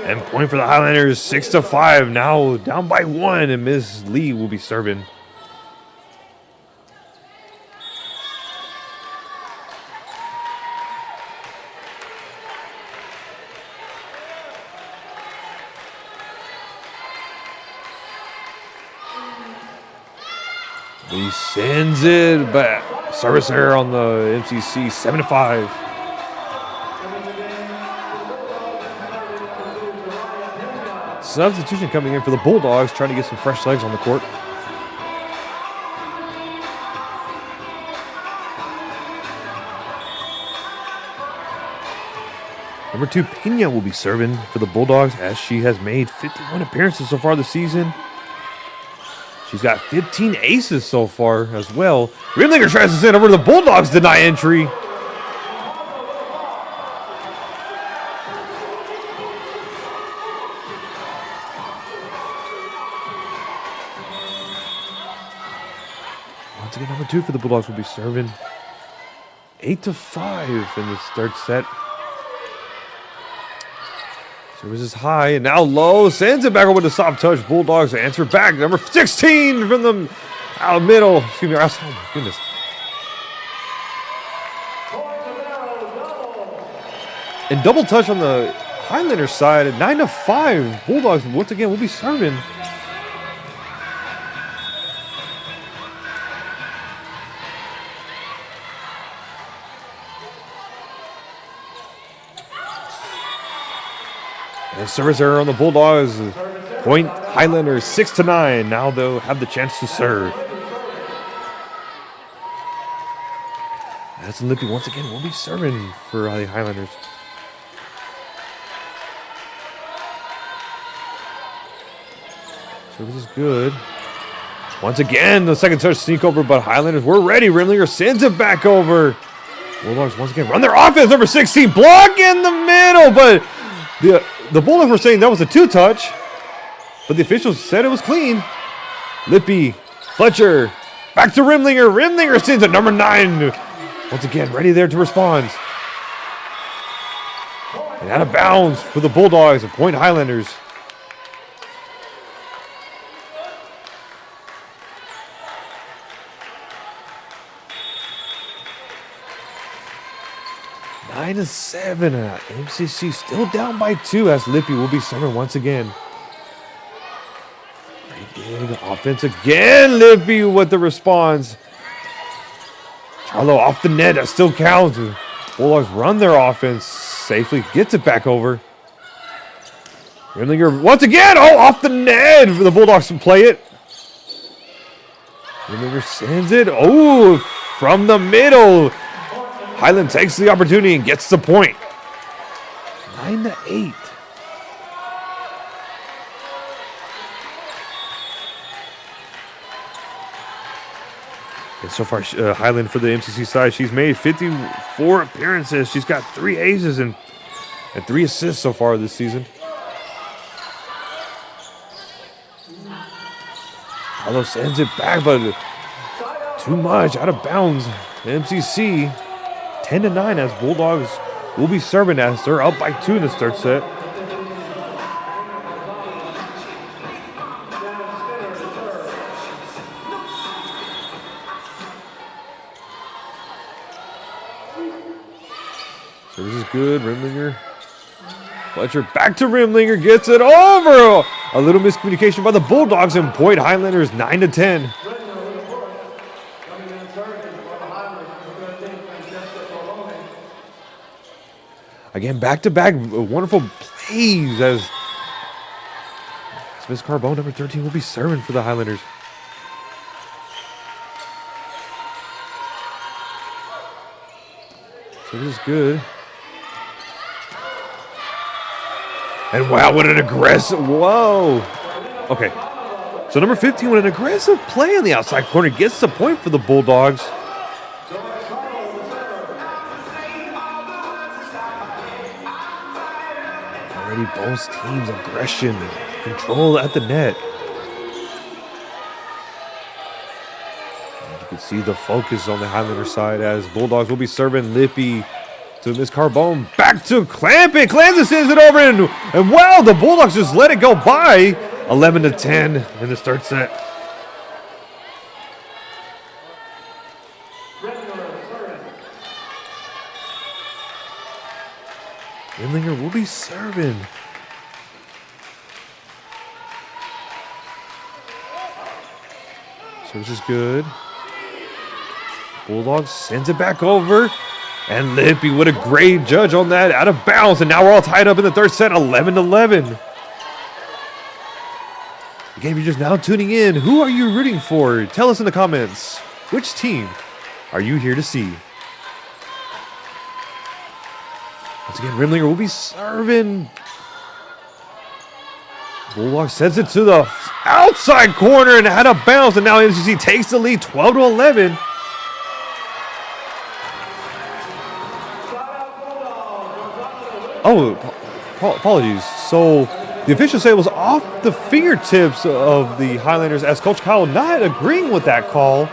And point for the Highlanders, 6-5. Now down by 1, and Ms. Lee will be serving. Lee sends it, but service error on the MCC, 7-5. Substitution coming in for the Bulldogs, trying to get some fresh legs on the court. Number 2, Pena will be serving for the Bulldogs as she has made 51 appearances so far this season. She's got 15 aces so far as well. Riedlinger tries to send over to the Bulldogs, deny entry. Once again, number 2 for the Bulldogs will be serving. 8-5 in this third set. Service is high and now low. Sends it back over with a soft touch. Bulldogs answer back. Number 16 from the out middle. Excuse me. Oh my goodness. And double touch on the Highlander side at 9-5. Bulldogs once again will be serving. And service error on the Bulldogs. Point Highlanders 6-9. Now they'll have the chance to serve. That's Lippy once again will be serving for the Highlanders. Service is good. Once again, the second touch sneak over, but Highlanders were ready. Rimlinger sends it back over. Bulldogs once again run their offense. Number 16 block in the middle, but the Bulldogs were saying that was a two-touch, but the officials said it was clean. Lippy, Fletcher, back to Rimlinger. Rimlinger sends it. Number 9 once again ready there to respond. And out of bounds for the Bulldogs. A point Highlanders. Nine to 7. MCC still down by 2 as Lippy will be serving once again. Big offense again. Lippy with the response. Charlo off the net. That still counts. Bulldogs run their offense safely. Gets it back over. Rimlinger once again. Oh, off the net. The Bulldogs can play it. Rimlinger sends it. Oh, from the middle. Highland takes the opportunity and gets the point. 9-8. And so far, Highland for the MCC side, she's made 54 appearances. She's got 3 aces and 3 assists so far this season. Carlos sends it back, but too much, out of bounds. MCC 10-9 as Bulldogs will be serving as they're up by 2 in this third set. Service is good. Rimlinger. Fletcher back to Rimlinger. Gets it over. A little miscommunication by the Bulldogs and point Highlanders 9-10. Again, back-to-back wonderful plays as Miss Carbone, number 13, will be serving for the Highlanders. So this is good. And wow, what an aggressive, whoa. Okay, so number 15 with an aggressive play on the outside corner gets the point for the Bulldogs. Already both teams' aggression, control at the net. And you can see the focus on the Highlander side as Bulldogs will be serving Lippy to Miss Carbone. Back to Clamp. Clancy sends it over, and wow, the Bulldogs just let it go by. 11-10 in this third set. Rimlinger will be serving. Service is good. Bulldogs sends it back over. And Lippy, what a great judge on that. Out of bounds. And now we're all tied up in the third set. 11-11. Again, if you're just now tuning in, who are you rooting for? Tell us in the comments. Which team are you here to see? Once again, Rimlinger will be serving. Bulldog sends it to the outside corner and out of bounds. And now MCC takes the lead 12-11. Oh, apologies. So the officials say it was off the fingertips of the Highlanders as Coach Kyle not agreeing with that call.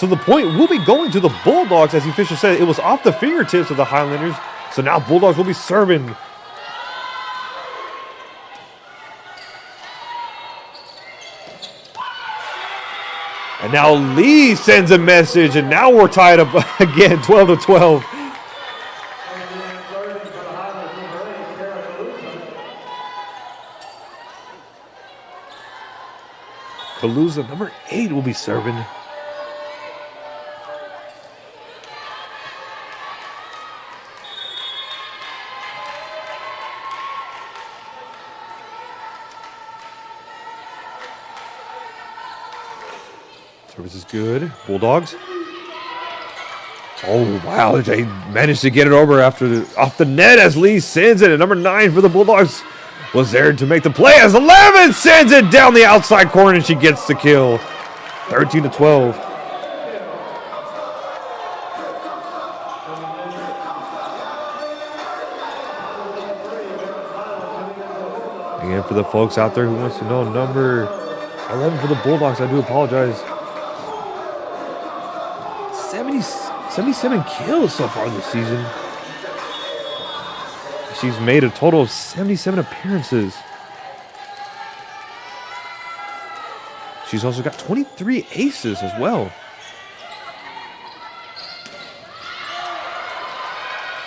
So the point will be going to the Bulldogs, as the official said. It was off the fingertips of the Highlanders. So now Bulldogs will be serving. And now Lee sends a message, and now we're tied up again, 12-12. Kaluza, number 8, will be serving. Service is good. Bulldogs. Oh, wow. They managed to get it over off the net as Lee sends it. And number 9 for the Bulldogs was there to make the play as 11 sends it down the outside corner, and she gets the kill. 13-12. Again, for the folks out there who wants to know, number 11 for the Bulldogs, I do apologize. 77 kills so far this season. She's made a total of 77 appearances. She's also got 23 aces as well.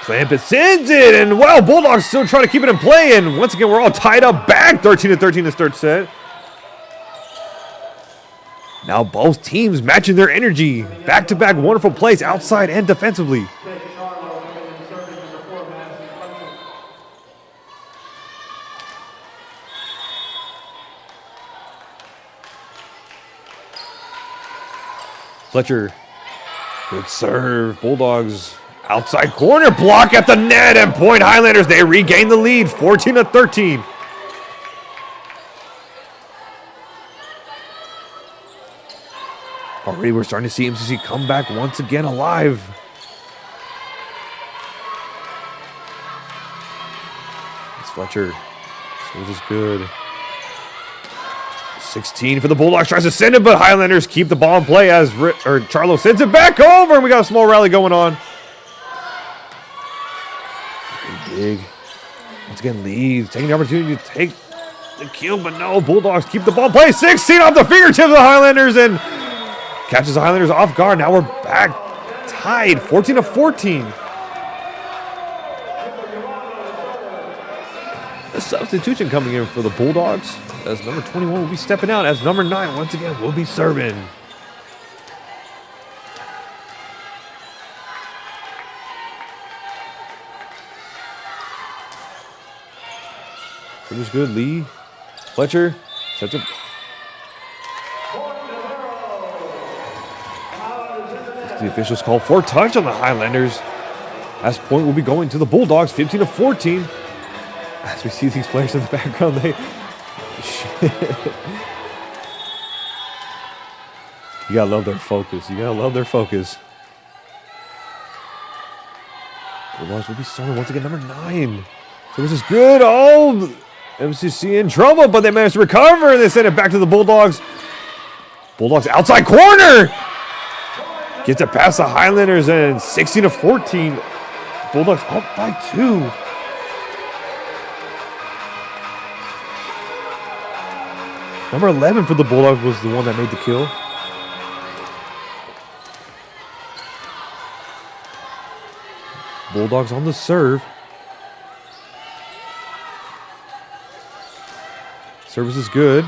Clampett sends it, and wow, Bulldogs still trying to keep it in play. And once again, we're all tied up back. 13-13 this third set. Now both teams matching their energy. Back-to-back wonderful plays outside and defensively. Fletcher, good serve. Bulldogs outside corner, block at the net, and point Highlanders. They regain the lead, 14-13. Already we're starting to see MCC come back once again alive. It's Fletcher. This is good. 16 for the Bulldogs. Tries to send it, but Highlanders keep the ball in play as Charlo sends it back over, and we got a small rally going on. Big. Once again, Lee taking the opportunity to take the kill, but no. Bulldogs keep the ball in play. 16 off the fingertips of the Highlanders, and catches the Highlanders off guard. Now we're back tied, 14-14. A substitution coming in for the Bulldogs as number 21 will be stepping out as number 9 once again will be serving. Serves good. Lee, Fletcher, sets up. The officials call for touch on the Highlanders. As point will be going to the Bulldogs, 15-14. As we see these players in the background, they... You gotta love their focus. You gotta love their focus. Bulldogs will be starting once again, number 9. So this is good. Oh, MCC in trouble, but they managed to recover, and they send it back to the Bulldogs. Bulldogs outside corner. Gets it past the Highlanders, and 16-14. Bulldogs up by 2. Number 11 for the Bulldogs was the one that made the kill. Bulldogs on the serve. Service is good.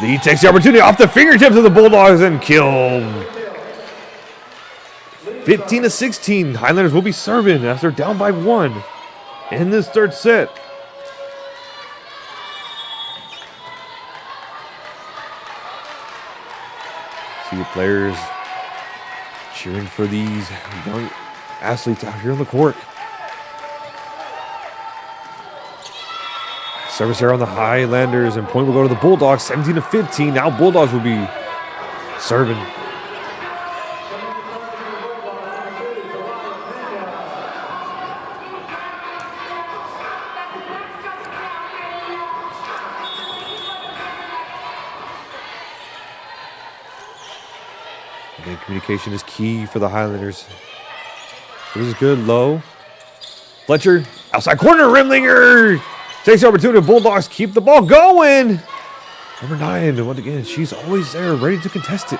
Lee takes the opportunity off the fingertips of the Bulldogs and killed. 15-16. Highlanders will be serving as they're down by 1 in this third set. See the players cheering for these young athletes out here on the court. Service here on the Highlanders, and point will go to the Bulldogs, 17-15. Now Bulldogs will be serving. And communication is key for the Highlanders. This is good, low. Fletcher, outside corner, Rimlinger takes the opportunity. Bulldogs keep the ball going. Number 9, once again, she's always there, ready to contest it.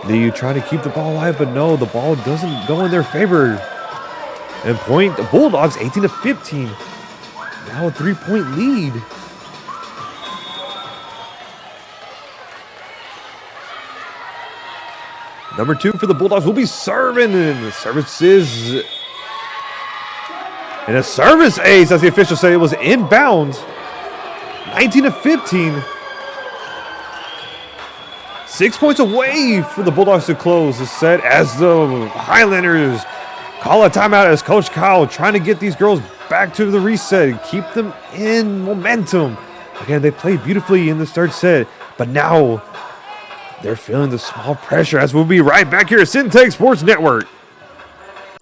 Lee trying to keep the ball alive, but no, the ball doesn't go in their favor. And point, the Bulldogs 18-15. Now a 3-point lead. Number 2 for the Bulldogs will be serving, and the service is... And a service ace, as the officials say, it was inbounds. 19-15. 6 points away for the Bulldogs to close the set as the Highlanders call a timeout as Coach Kyle trying to get these girls back to the reset and keep them in momentum. Again, they played beautifully in the third set, but now they're feeling the small pressure as we'll be right back here at Centex Sports Network.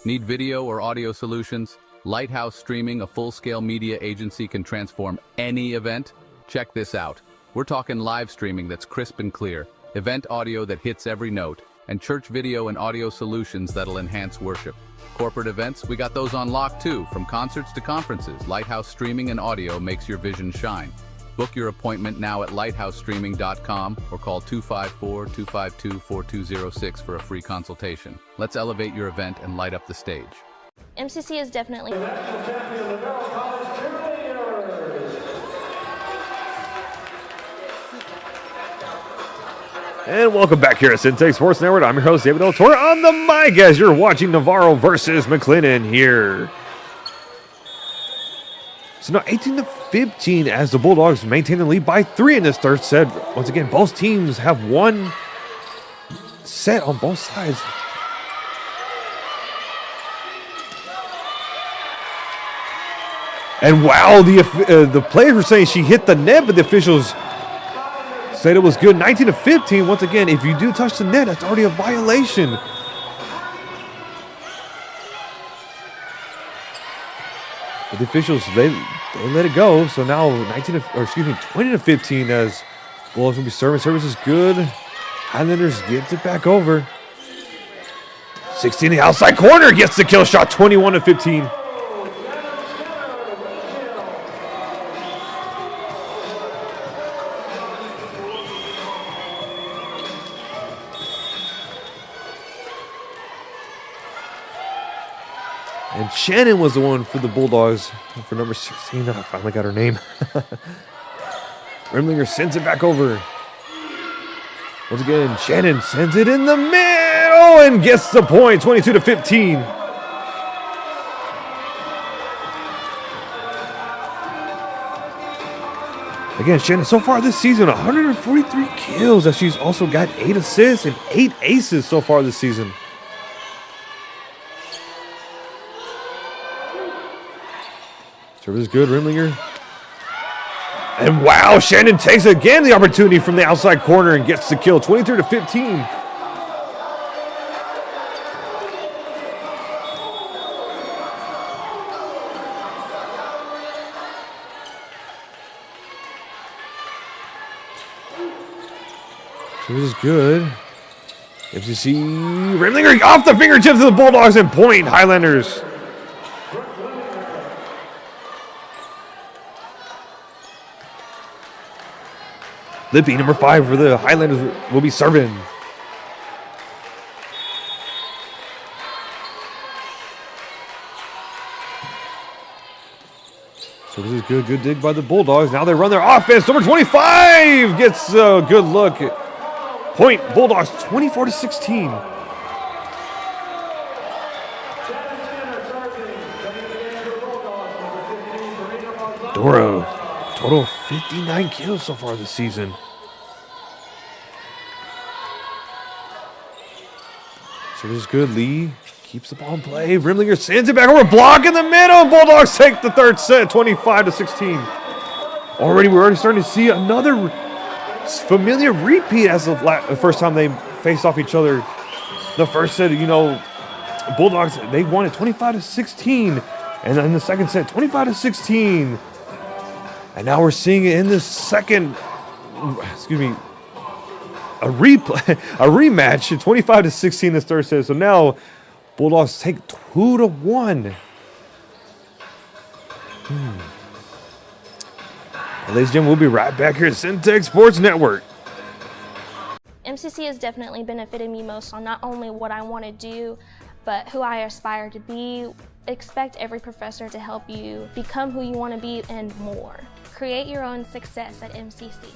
Need video or audio solutions? Lighthouse Streaming, a full-scale media agency, can transform any event. Check this out. We're talking live streaming that's crisp and clear, event audio that hits every note, and church video and audio solutions that'll enhance worship. Corporate events, we got those on lock too. From concerts to conferences, Lighthouse Streaming and Audio makes your vision shine. Book your appointment now at lighthousestreaming.com or call 254-252-4206 for a free consultation. Let's elevate your event and light up the stage. MCC is definitely... And welcome back here at Centex Sports Network. I'm your host, David Del Toro, on the mic as you're watching Navarro versus McLennan here. So now 18-15 as the Bulldogs maintain the lead by 3 in this third set. Once again, both teams have one set on both sides. And wow, the players were saying she hit the net, but the officials said it was good. 19-15. Once again, if you do touch the net, that's already a violation. But the officials, they let it go. So now 20-15 as Bulldogs will be serving. Service is good. Highlanders gets it back over. 16 the outside corner gets the kill shot. 21-15. And Shannon was the one for the Bulldogs for number 16. I finally got her name. Rimlinger sends it back over. Once again, Shannon sends it in the middle and gets the point, 22-15. Again, Shannon, so far this season, 143 kills, as she's also got 8 assists and 8 aces so far this season. Service is good, Rimlinger. And wow, Shannon takes again the opportunity from the outside corner and gets the kill, 23-15. Service is good. MCC Rimlinger off the fingertips of the Bulldogs and point, Highlanders. Lippy, number 5 for the Highlanders, will be serving. So this is good dig by the Bulldogs. Now they run their offense. Number 25 gets a good look. Point, Bulldogs 24-16. Doro, total of 59 kills so far this season. So this is good. Lee keeps the ball in play. Rimlinger sends it back over. Block in the middle. Bulldogs take the third set, 25-16. We're already starting to see another familiar repeat as of the first time they faced off each other. The first set, Bulldogs, they won it 25-16. And then in the second set, 25-16. And now we're seeing it in the second, a rematch, 25-16 in this third set. So now Bulldogs take 2-1. Ladies and gentlemen, we'll be right back here at Centex Sports Network. MCC has definitely benefited me most on not only what I want to do, but who I aspire to be. Expect every professor to help you become who you want to be and more. Create your own success at MCC.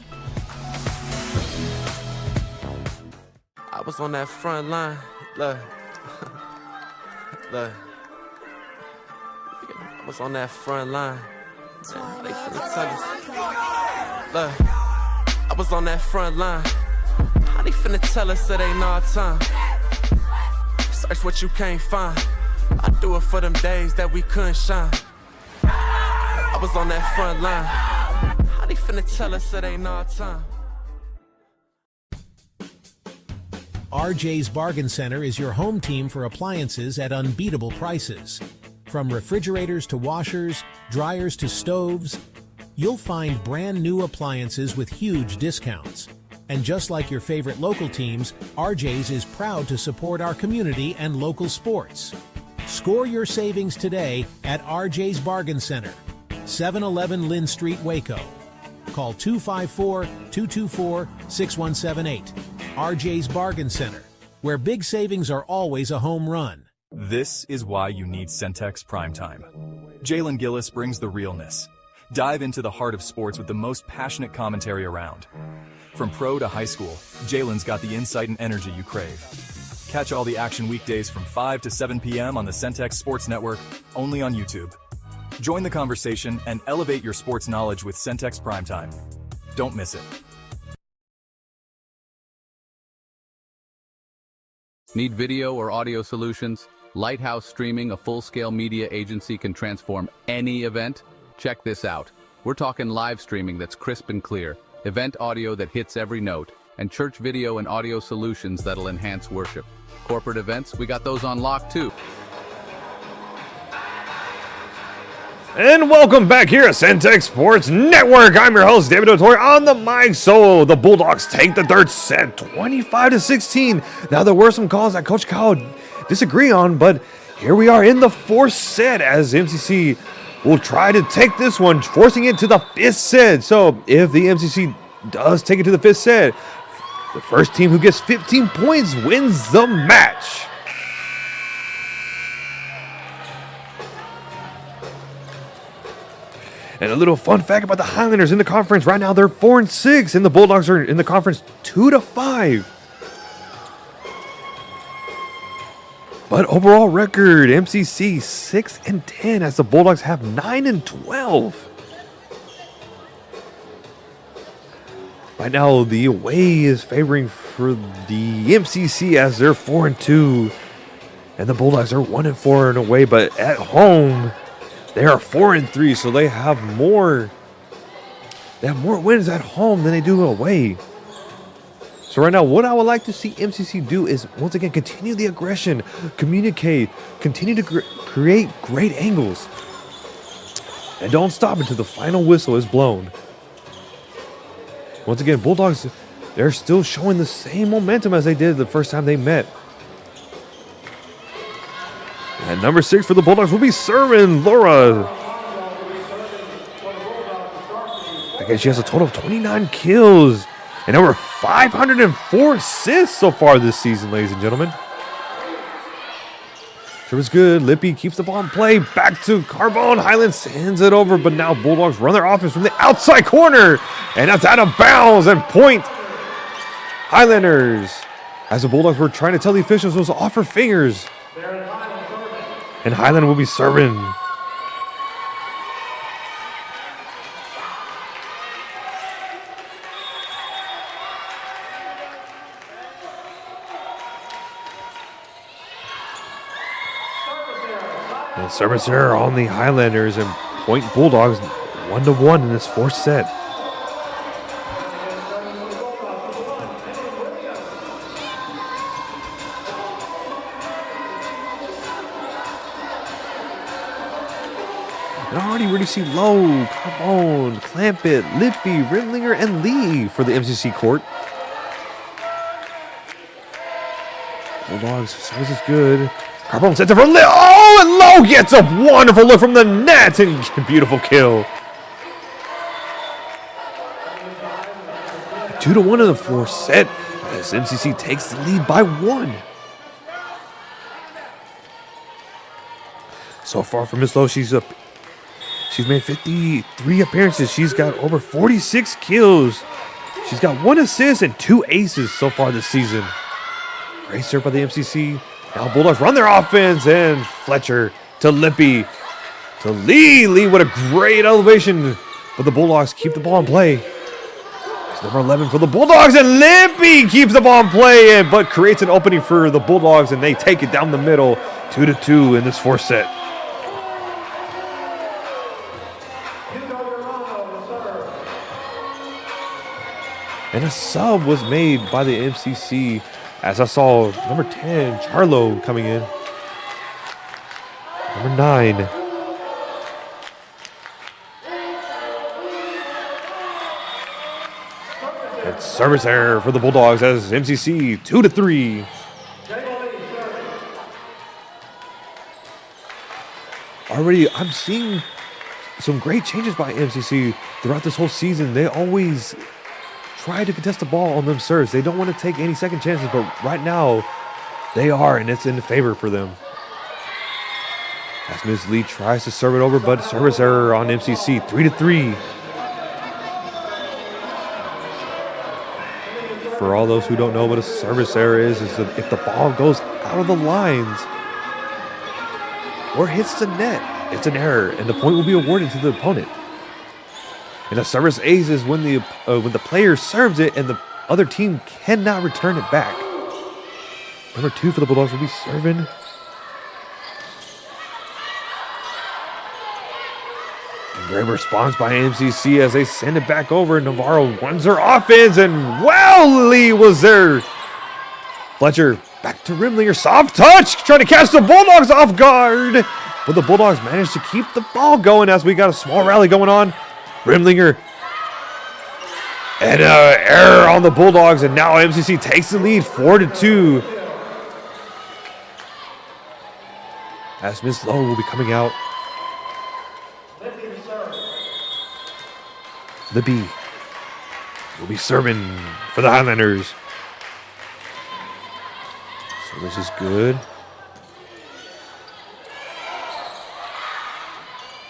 I was on that front line. Look. Look. I was on that front line. Man, they finna tell us. Look. I was on that front line. How they finna tell us it ain't our time? Search what you can't find. I do it for them days that we couldn't shine. I was on that front line. How they finna tell us it ain't our time? RJ's Bargain Center is your home team for appliances at unbeatable prices. From refrigerators to washers, dryers to stoves, you'll find brand new appliances with huge discounts. And just like your favorite local teams, RJ's is proud to support our community and local sports. Score your savings today at RJ's Bargain Center, 711 Lynn Street, Waco. Call 254-224-6178. RJ's Bargain Center, where big savings are always a home run. This is why you need Centex Primetime. Jalen Gillis brings the realness. Dive into the heart of sports with the most passionate commentary around. From pro to high school, Jalen's got the insight and energy you crave. Catch all the action weekdays from 5 to 7 p.m. on the Centex Sports Network, only on YouTube. Join the conversation and elevate your sports knowledge with Centex Primetime. Don't miss it. Need video or audio solutions? Lighthouse Streaming, a full-scale media agency, can transform any event. Check this out. We're talking live streaming that's crisp and clear, event audio that hits every note, and church video and audio solutions that'll enhance worship. Corporate events, we got those on lock too. And welcome back here at Centex Sports Network. I'm your host, David O'Toole, on the mic. So the Bulldogs take the third set, 25-16. Now there were some calls that Coach Kyle disagree on, but here we are in the fourth set as MCC will try to take this one, forcing it to the fifth set. So if the MCC does take it to the fifth set, the first team who gets 15 points wins the match. And a little fun fact about the Highlanders in the conference right now, they're 4-6, and the Bulldogs are in the conference 2-5. But overall record, MCC 6-10, as the Bulldogs have 9-12. Right now, the away is favoring for the MCC as they're 4-2, and the Bulldogs are 1-4 in away. But at home, they are 4-3, so they have more wins at home than they do away. So right now, what I would like to see MCC do is, once again, continue the aggression, communicate, continue to create great angles, and don't stop until the final whistle is blown. Once again, Bulldogs, they're still showing the same momentum as they did the first time they met. And number 6 for the Bulldogs will be serving Laura. Again, she has a total of 29 kills and over 504 assists so far this season, ladies and gentlemen. Service good. Lippy keeps the ball in play. Back to Carbone. Highland sends it over, but now Bulldogs run their offense from the outside corner. And that's out of bounds and point Highlanders. As the Bulldogs were trying to tell the officials it was off her fingers. And Highland will be serving. And service error on the Highlanders and point Bulldogs 1-1 in this fourth set. And already we see Lowe, Carbone, Clampett, Lippy, Rimlinger, and Lee for the MCC court. Bulldogs, service is good. Carbone sets it for Low. Oh, and Low gets a wonderful look from the net and beautiful kill. 2-1 in the fourth set as MCC takes the lead by 1. So far for Miss Lowe, she's made 53 appearances. She's got over 46 kills. She's got 1 assist and 2 aces so far this season. Great serve by the MCC. Now Bulldogs run their offense, and Fletcher to Lippy to Lee. Lee with a great elevation, but the Bulldogs keep the ball in play. It's number 11 for the Bulldogs, and Lippy keeps the ball in play, but creates an opening for the Bulldogs, and they take it down the middle, 2-2 in this fourth set. And a sub was made by the MCC as I saw number 10, Charlo, coming in. Number 9. And service error for the Bulldogs as MCC 2-3. Already, I'm seeing some great changes by MCC throughout this whole season. They always try to contest the ball on them serves. They don't want to take any second chances, but right now they are, and it's in favor for them. As Ms. Lee tries to serve it over, but service error on MCC, 3-3. For all those who don't know what a service error is that if the ball goes out of the lines or hits the net, it's an error, and the point will be awarded to the opponent. And a service ace is when the player serves it and the other team cannot return it back. Number 2 for the Bulldogs will be serving. And great response by MCC as they send it back over. Navarro runs their offense, and Lee was there. Fletcher back to Rimlinger. Soft touch, trying to catch the Bulldogs off guard. But the Bulldogs managed to keep the ball going as we got a small rally going on. Rimlinger. And error on the Bulldogs, and now MCC takes the lead 4-2. As Miss Lowe will be coming out. Libby will be serving for the Highlanders. So this is good.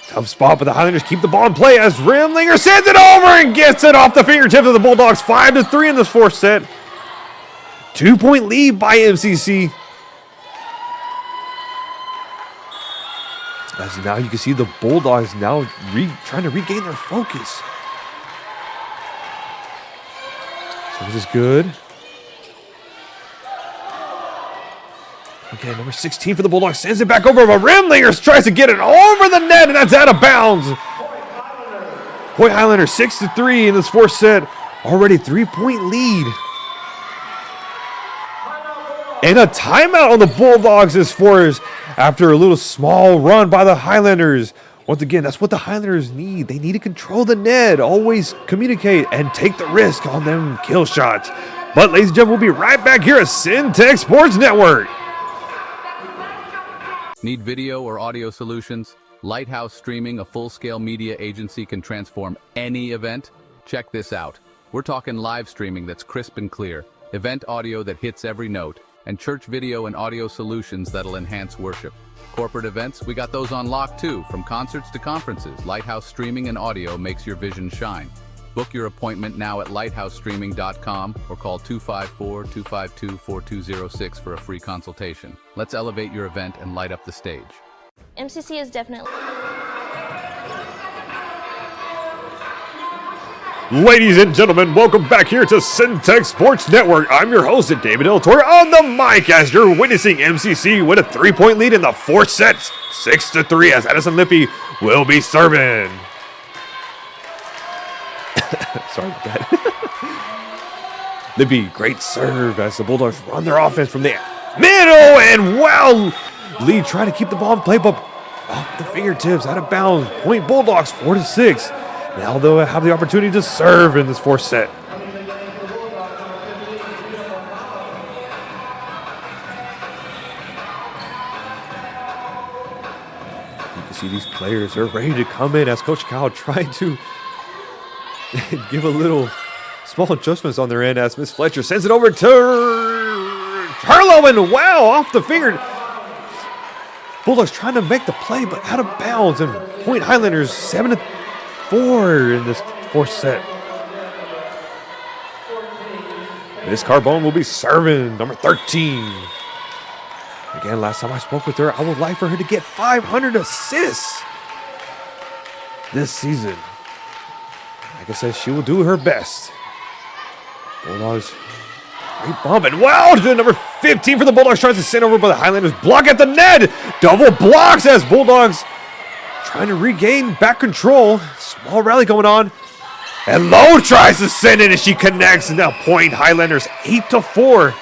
Tough spot, but the Highlanders keep the ball in play as Rimlinger sends it over and gets it off the fingertips of the Bulldogs. 5-3 in this fourth set. 2-point lead by MCC. As now you can see the Bulldogs now trying to regain their focus. So this is good. Okay, number 16 for the Bulldogs sends it back over, but Rimlinger tries to get it over the net, and that's out of bounds. Point Highlanders 6-3 in this fourth set. Already 3-point lead. And a timeout on the Bulldogs is forced after a little small run by the Highlanders. Once again, that's what the Highlanders need. They need to control the net, always communicate, and take the risk on them kill shots. But ladies and gentlemen, we'll be right back here at Centex Sports Network. Need video or audio solutions? Lighthouse Streaming, a full-scale media agency, can transform any event. Check this out. We're talking live streaming that's crisp and clear, event audio that hits every note, and church video and audio solutions that'll enhance worship. Corporate events, we got those on lock too. From concerts to conferences, Lighthouse Streaming and Audio makes your vision shine. Book your appointment now at lighthousestreaming.com or call 254-252-4206 for a free consultation. Let's elevate your event and light up the stage. MCC is definitely... Ladies and gentlemen, welcome back here to Centex Sports Network. I'm your host, David Del Toro, on the mic as you're witnessing MCC with a 3-point lead in the fourth set, 6-3, as Addison Lippy will be serving. Sorry about that. Lippy, great serve as the Bulldogs run their offense from the middle, and Lee trying to keep the ball in play, but off the fingertips, out of bounds. Point Bulldogs 4-6. Now they'll have the opportunity to serve in this fourth set. players are ready to come in as Coach Kyle tried to give a little small adjustments on their end as Miss Fletcher sends it over to Harlow, and wow, off the finger. Bulldogs trying to make the play, but out of bounds, and Point Highlanders 7-4 in this fourth set. Miss Carbone will be serving, number 13. Again, last time I spoke with her, I would like for her to get 500 assists this season. Like I said, she will do her best. Bulldogs, great bump, and wow, number 15 for the Bulldogs tries to send over, but the Highlanders block at the net. Double blocks as Bulldogs trying to regain back control. Small rally going on. And Lowe tries to send it, and she connects. And now Point Highlanders 8-4.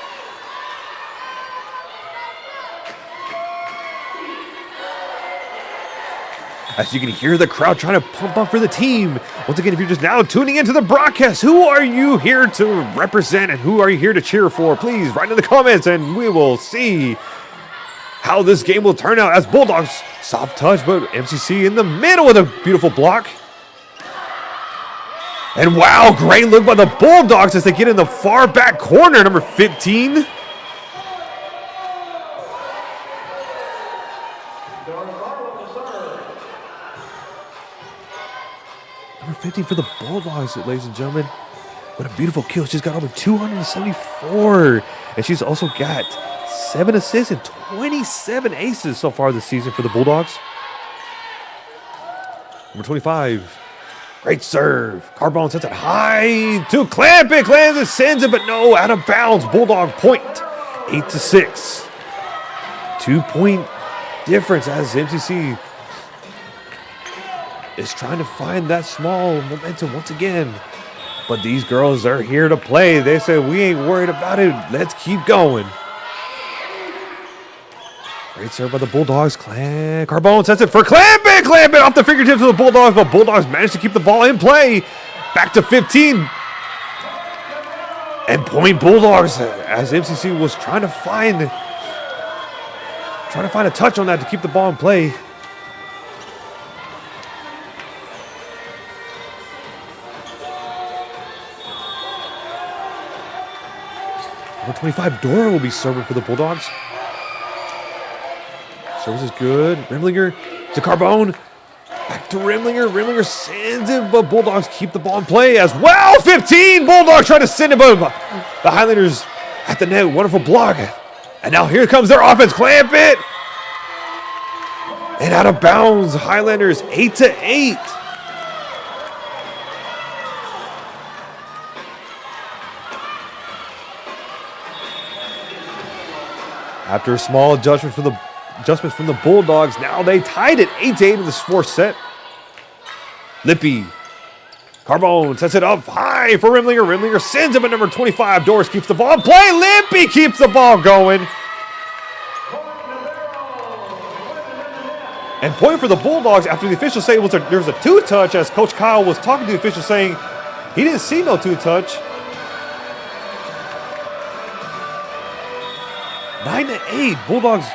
As you can hear the crowd trying to pump up for the team. Once again, if you're just now tuning into the broadcast, who are you here to represent and who are you here to cheer for? Please write in the comments and we will see how this game will turn out as Bulldogs soft touch, but MCC in the middle with a beautiful block. And wow, great look by the Bulldogs as they get in the far back corner, number 15. Number 15 for the Bulldogs, ladies and gentlemen. What a beautiful kill. She's got over 274. And she's also got 7 assists and 27 aces so far this season for the Bulldogs. Number 25. Great serve. Carbone sets it high to Clamp it. Clamp it, sends it, but no, out of bounds. Bulldog point. 8-6. 2-point difference as MCC is trying to find that small momentum once again. But these girls are here to play. They say, we ain't worried about it. Let's keep going. Great serve by the Bulldogs. Carbone sets it for Clamp it. Clamp it off the fingertips of the Bulldogs. But Bulldogs managed to keep the ball in play. Back to 15. And point Bulldogs as MCC was trying to find a touch on that to keep the ball in play. Number 25, Dora will be serving for the Bulldogs. Service is good. Rimlinger to Carbone. Back to Rimlinger. Rimlinger sends it, but Bulldogs keep the ball in play as well. 15, Bulldogs trying to send it, but the Highlanders at the net. Wonderful block. And now here comes their offense. Clamp it. And out of bounds, Highlanders 8-8. After a small adjustment from the Bulldogs, now they tied it 8-8 in this fourth set. Lippy. Carbone sets it up high for Rimlinger. Rimlinger sends it, but number 25, Doris keeps the ball in play. Lippy keeps the ball going. And point for the Bulldogs after the official say there was a two-touch, as Coach Kyle was talking to the official saying he didn't see no two-touch. 9-8. Bulldogs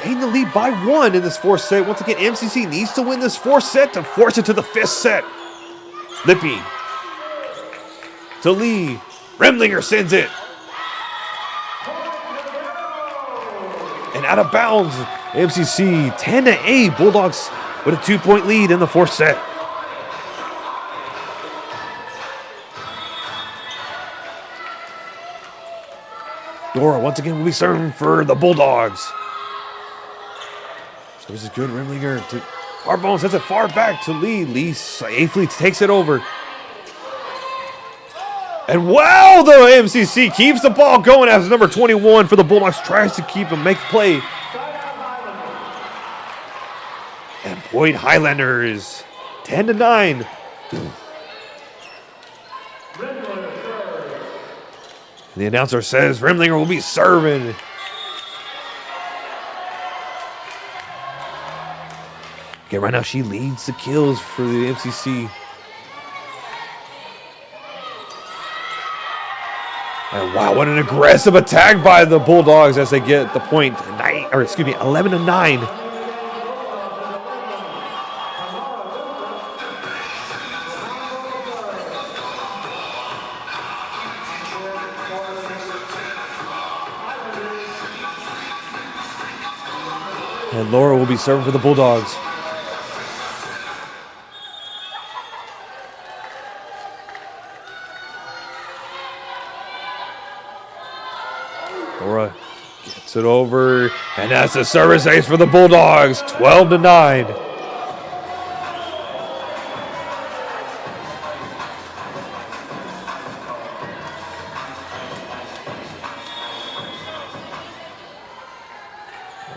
gain the lead by 1 in this fourth set. Once again, MCC needs to win this fourth set to force it to the fifth set. Lippy to Lee. Rimlinger sends it. And out of bounds, MCC 10-8. Bulldogs with a 2-point lead in the fourth set. Dora once again will be serving for the Bulldogs. So this is good. Rimlinger to Carbone sets it far back to Lee. Lee safely takes it over. And wow, the MCC keeps the ball going as number 21 for the Bulldogs tries to keep him, make the play. And Point Highlanders 10-9. The announcer says Rimlinger will be serving. Okay, right now she leads the kills for the MCC. And wow, what an aggressive attack by the Bulldogs as they get the point 11-9. And Laura will be serving for the Bulldogs. Laura gets it over, and that's a service ace for the Bulldogs, 12-9.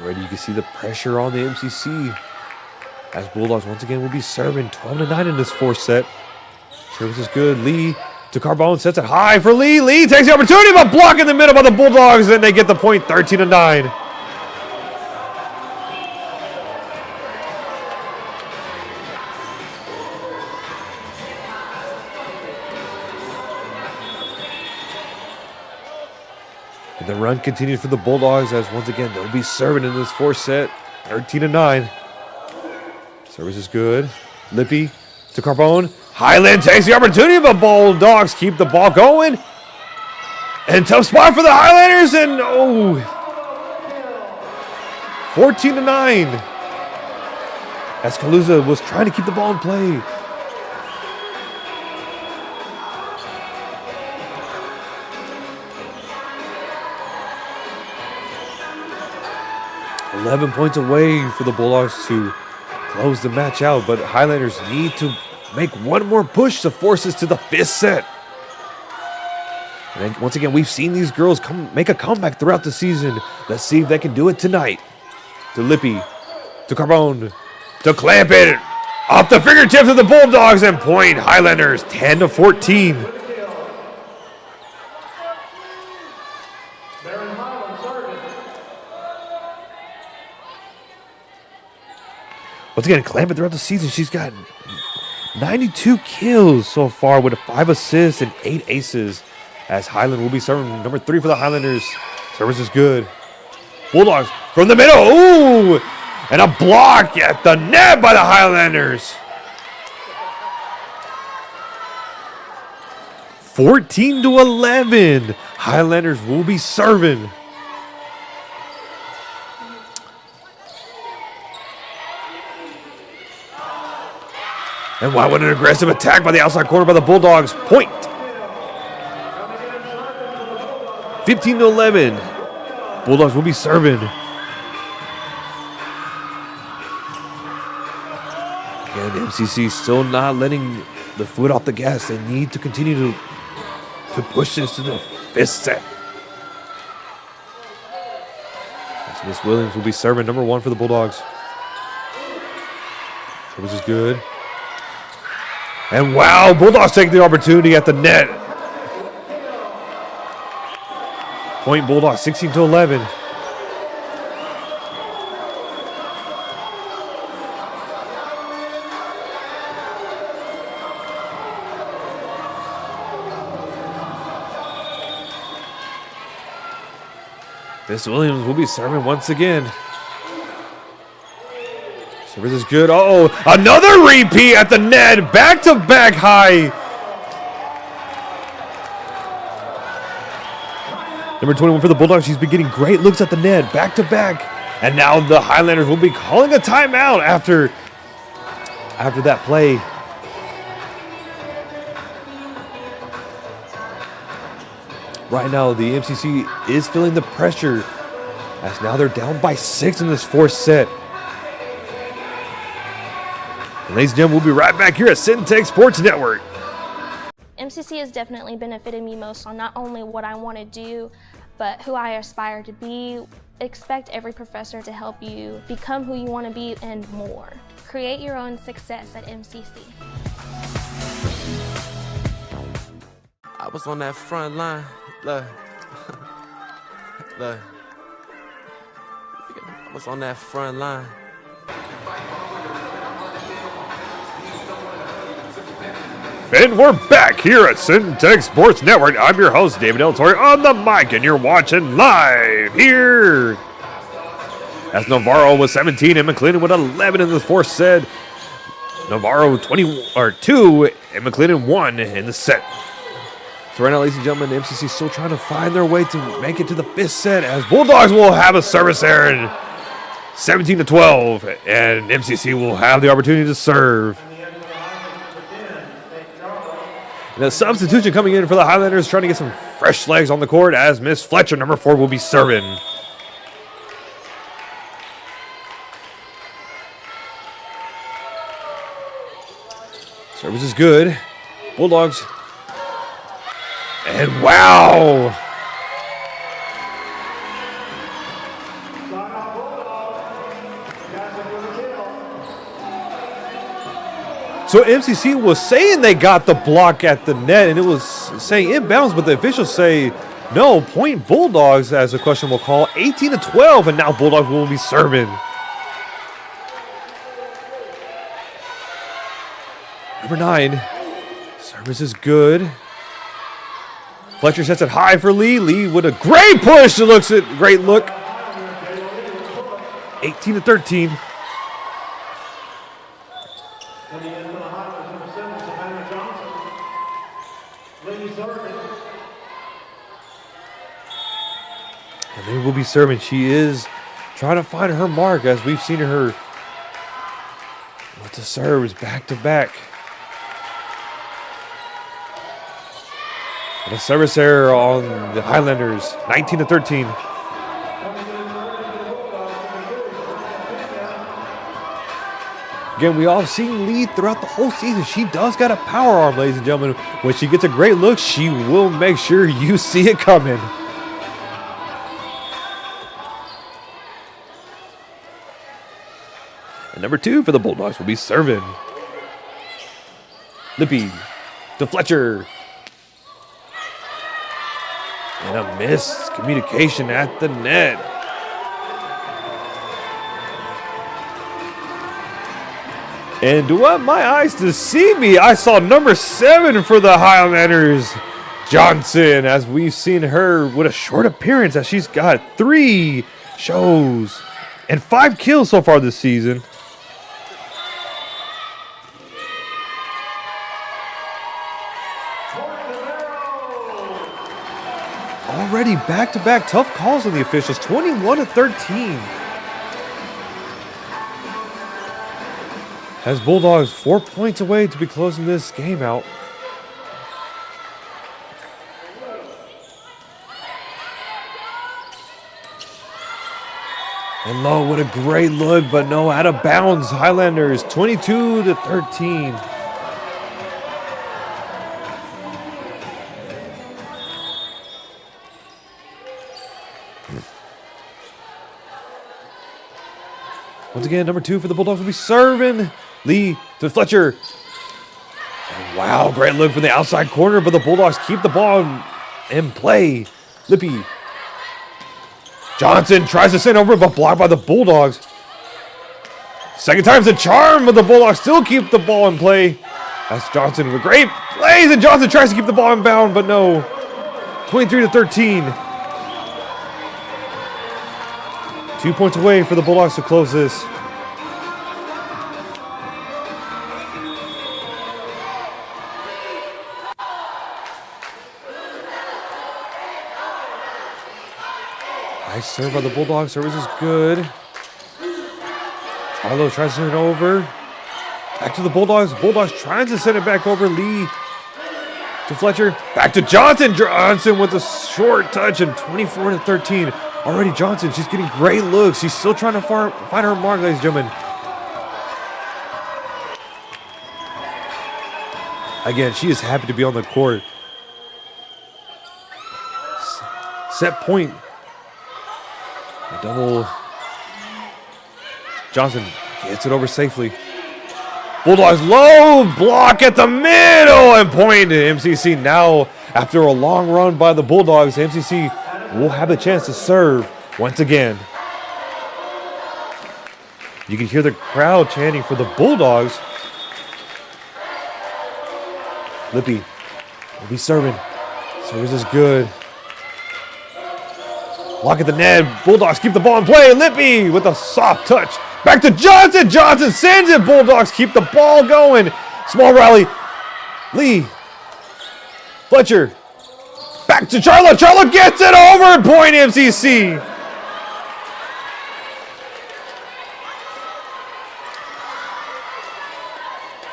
Already you can see the pressure on the MCC as Bulldogs once again will be serving 12-9 in this fourth set. Service is good. Lee to Carbone, sets it high for Lee. Lee takes the opportunity, but block in the middle by the Bulldogs, and they get the point, 13-9. And the run continues for the Bulldogs as once again they'll be serving in this fourth set, 13-9. Service is good. Lippy to Carbone. Highland takes the opportunity, but Bulldogs keep the ball going. And tough spot for the Highlanders, and 14-9. As Kaluza was trying to keep the ball in play. $11 points away for the Bulldogs to close the match out, but Highlanders need to make one more push to force us to the fifth set. And then, once again, we've seen these girls make a comeback throughout the season. Let's see if they can do it tonight. To Lippy, to Carbone, to clamp it off the fingertips of the Bulldogs, and point Highlanders 10-14. Once again, clamp it throughout the season. She's got 92 kills so far with 5 assists and 8 aces. As Highland will be serving number 3 for the Highlanders. Service is good. Bulldogs from the middle. Ooh! And a block at the net by the Highlanders. 14-11. Highlanders will be serving. And wow, what an aggressive attack by the outside corner by the Bulldogs. Point. 15-11. Bulldogs will be serving. And MCC still not letting the foot off the gas. They need to continue to push this to the fifth set. As Miss Williams will be serving number 1 for the Bulldogs. Service is good. And wow, Bulldogs take the opportunity at the net. Point Bulldogs 16-11. Miss Williams will be serving once again. Service is good. Uh-oh, another repeat at the net. Back-to-back high. Number 21 for the Bulldogs. She's been getting great looks at the net. Back-to-back. And now the Highlanders will be calling a timeout after that play. Right now, the MCC is feeling the pressure as now they're down by 6 in this fourth set. Ladies and gentlemen, we'll be right back here at Centex Sports Network. MCC has definitely benefited me most on not only what I want to do, but who I aspire to be. Expect every professor to help you become who you want to be and more. Create your own success at MCC. I was on that front line. Look. Look. I was on that front line. And we're back here at Centex Sports Network. I'm your host, David El Torre, on the mic, and you're watching live here. As Navarro with 17 and McLennan with 11 in the fourth set. Navarro 2 and McLennan 1 in the set. So right now, ladies and gentlemen, the MCC is still trying to find their way to make it to the fifth set as Bulldogs will have a service error. 17-12, and MCC will have the opportunity to serve. And a substitution coming in for the Highlanders, trying to get some fresh legs on the court as Miss Fletcher, number 4, will be serving. Service is good. Bulldogs. And wow! So MCC was saying they got the block at the net, and it was saying inbounds, but the officials say no, point Bulldogs as a questionable call. 18-12, and now Bulldogs will be serving. Number 9, service is good. Fletcher sets it high for Lee. Lee with a great push. It looks at great look. 18-13. And they will be serving. She is trying to find her mark as we've seen her with the serves back to back. And a service error on the Highlanders, 19-13. Again, we all seen Lee throughout the whole season. She does got a power arm, ladies and gentlemen. When she gets a great look, she will make sure you see it coming. And number 2 for the Bulldogs will be serving. Lippy to Fletcher. And a missed communication at the net. And do what my eyes deceive me, I saw number 7 for the Highlanders, Johnson, as we've seen her with a short appearance, as she's got 3 shows and 5 kills so far this season. Already back-to-back tough calls on the officials, 21-13. As Bulldogs 4 points away to be closing this game out. And Lowe with a great look, but no, out of bounds. Highlanders 22-13. Once again, number 2 for the Bulldogs will be serving. Lee to Fletcher. And wow, great look from the outside corner, but the Bulldogs keep the ball in play. Lippy. Johnson tries to send over, but blocked by the Bulldogs. Second time's a charm, but the Bulldogs still keep the ball in play. That's Johnson with great plays, and Johnson tries to keep the ball in bound, but no. 23-13. 2 points away for the Bulldogs to close this. Nice serve by the Bulldogs. Service is good. Charlo tries to send it over. Back to the Bulldogs. Bulldogs trying to send it back over. Lee to Fletcher. Back to Johnson. Johnson with a short touch, and 24-13. Already Johnson, she's getting great looks. She's still trying to find her mark, ladies and gentlemen. Again, she is happy to be on the court. Set point. A double. Johnson gets it over safely. Bulldogs low block at the middle and point to MCC. Now, after a long run by the Bulldogs, MCC will have a chance to serve once again. You can hear the crowd chanting for the Bulldogs. Lippy will be serving. Service is good. Lock at the net. Bulldogs keep the ball in play. Lippy with a soft touch. Back to Johnson. Johnson sends it. Bulldogs keep the ball going. Small rally. Lee. Fletcher. Back to Charlo. Charlo gets it over. Point MCC.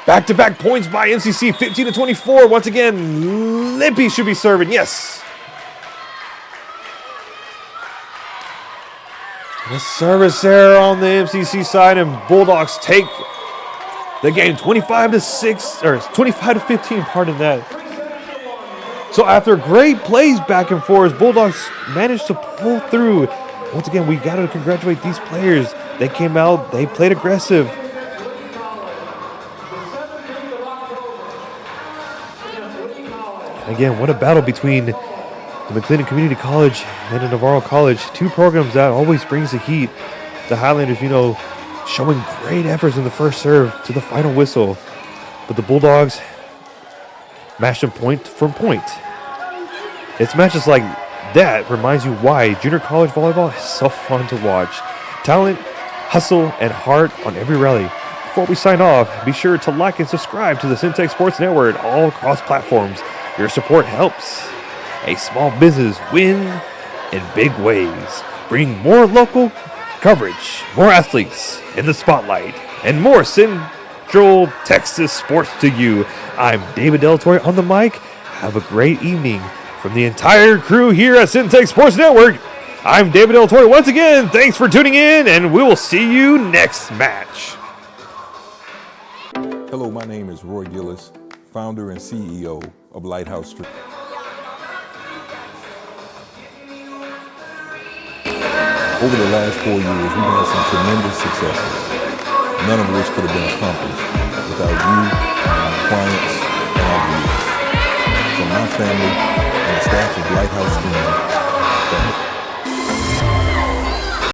Back-to-back points by MCC, 15-24. Once again, Lippy should be serving. Yes. The service error on the MCC side, and Bulldogs take the game 25-6 or 25-15. Pardon that. So after great plays back and forth, Bulldogs managed to pull through. Once again, we got to congratulate these players. They came out, they played aggressive. And again, what a battle between the McLennan Community College and the Navarro College. Two programs that always brings the heat. The Highlanders, you know, showing great efforts in the first serve to the final whistle. But the Bulldogs matched them point from point. It's matches like that reminds you why junior college volleyball is so fun to watch. Talent, hustle, and heart on every rally. Before we sign off, be sure to like and subscribe to the Centex Sports Network all across platforms. Your support helps a small business win in big ways. Bring more local coverage, more athletes in the spotlight, and more Central Texas sports to you. I'm David Del Torre on the mic. Have a great evening. From the entire crew here at Centex Sports Network, I'm David Del Torre once again. Thanks for tuning in, and we will see you next match. Hello, my name is Roy Gillis, founder and CEO of Lighthouse Streaming. Over the last 4 years, we've had some tremendous successes, none of which could have been accomplished without you, our clients, and our viewers. From my family and the staff of Lighthouse Streaming, thank you.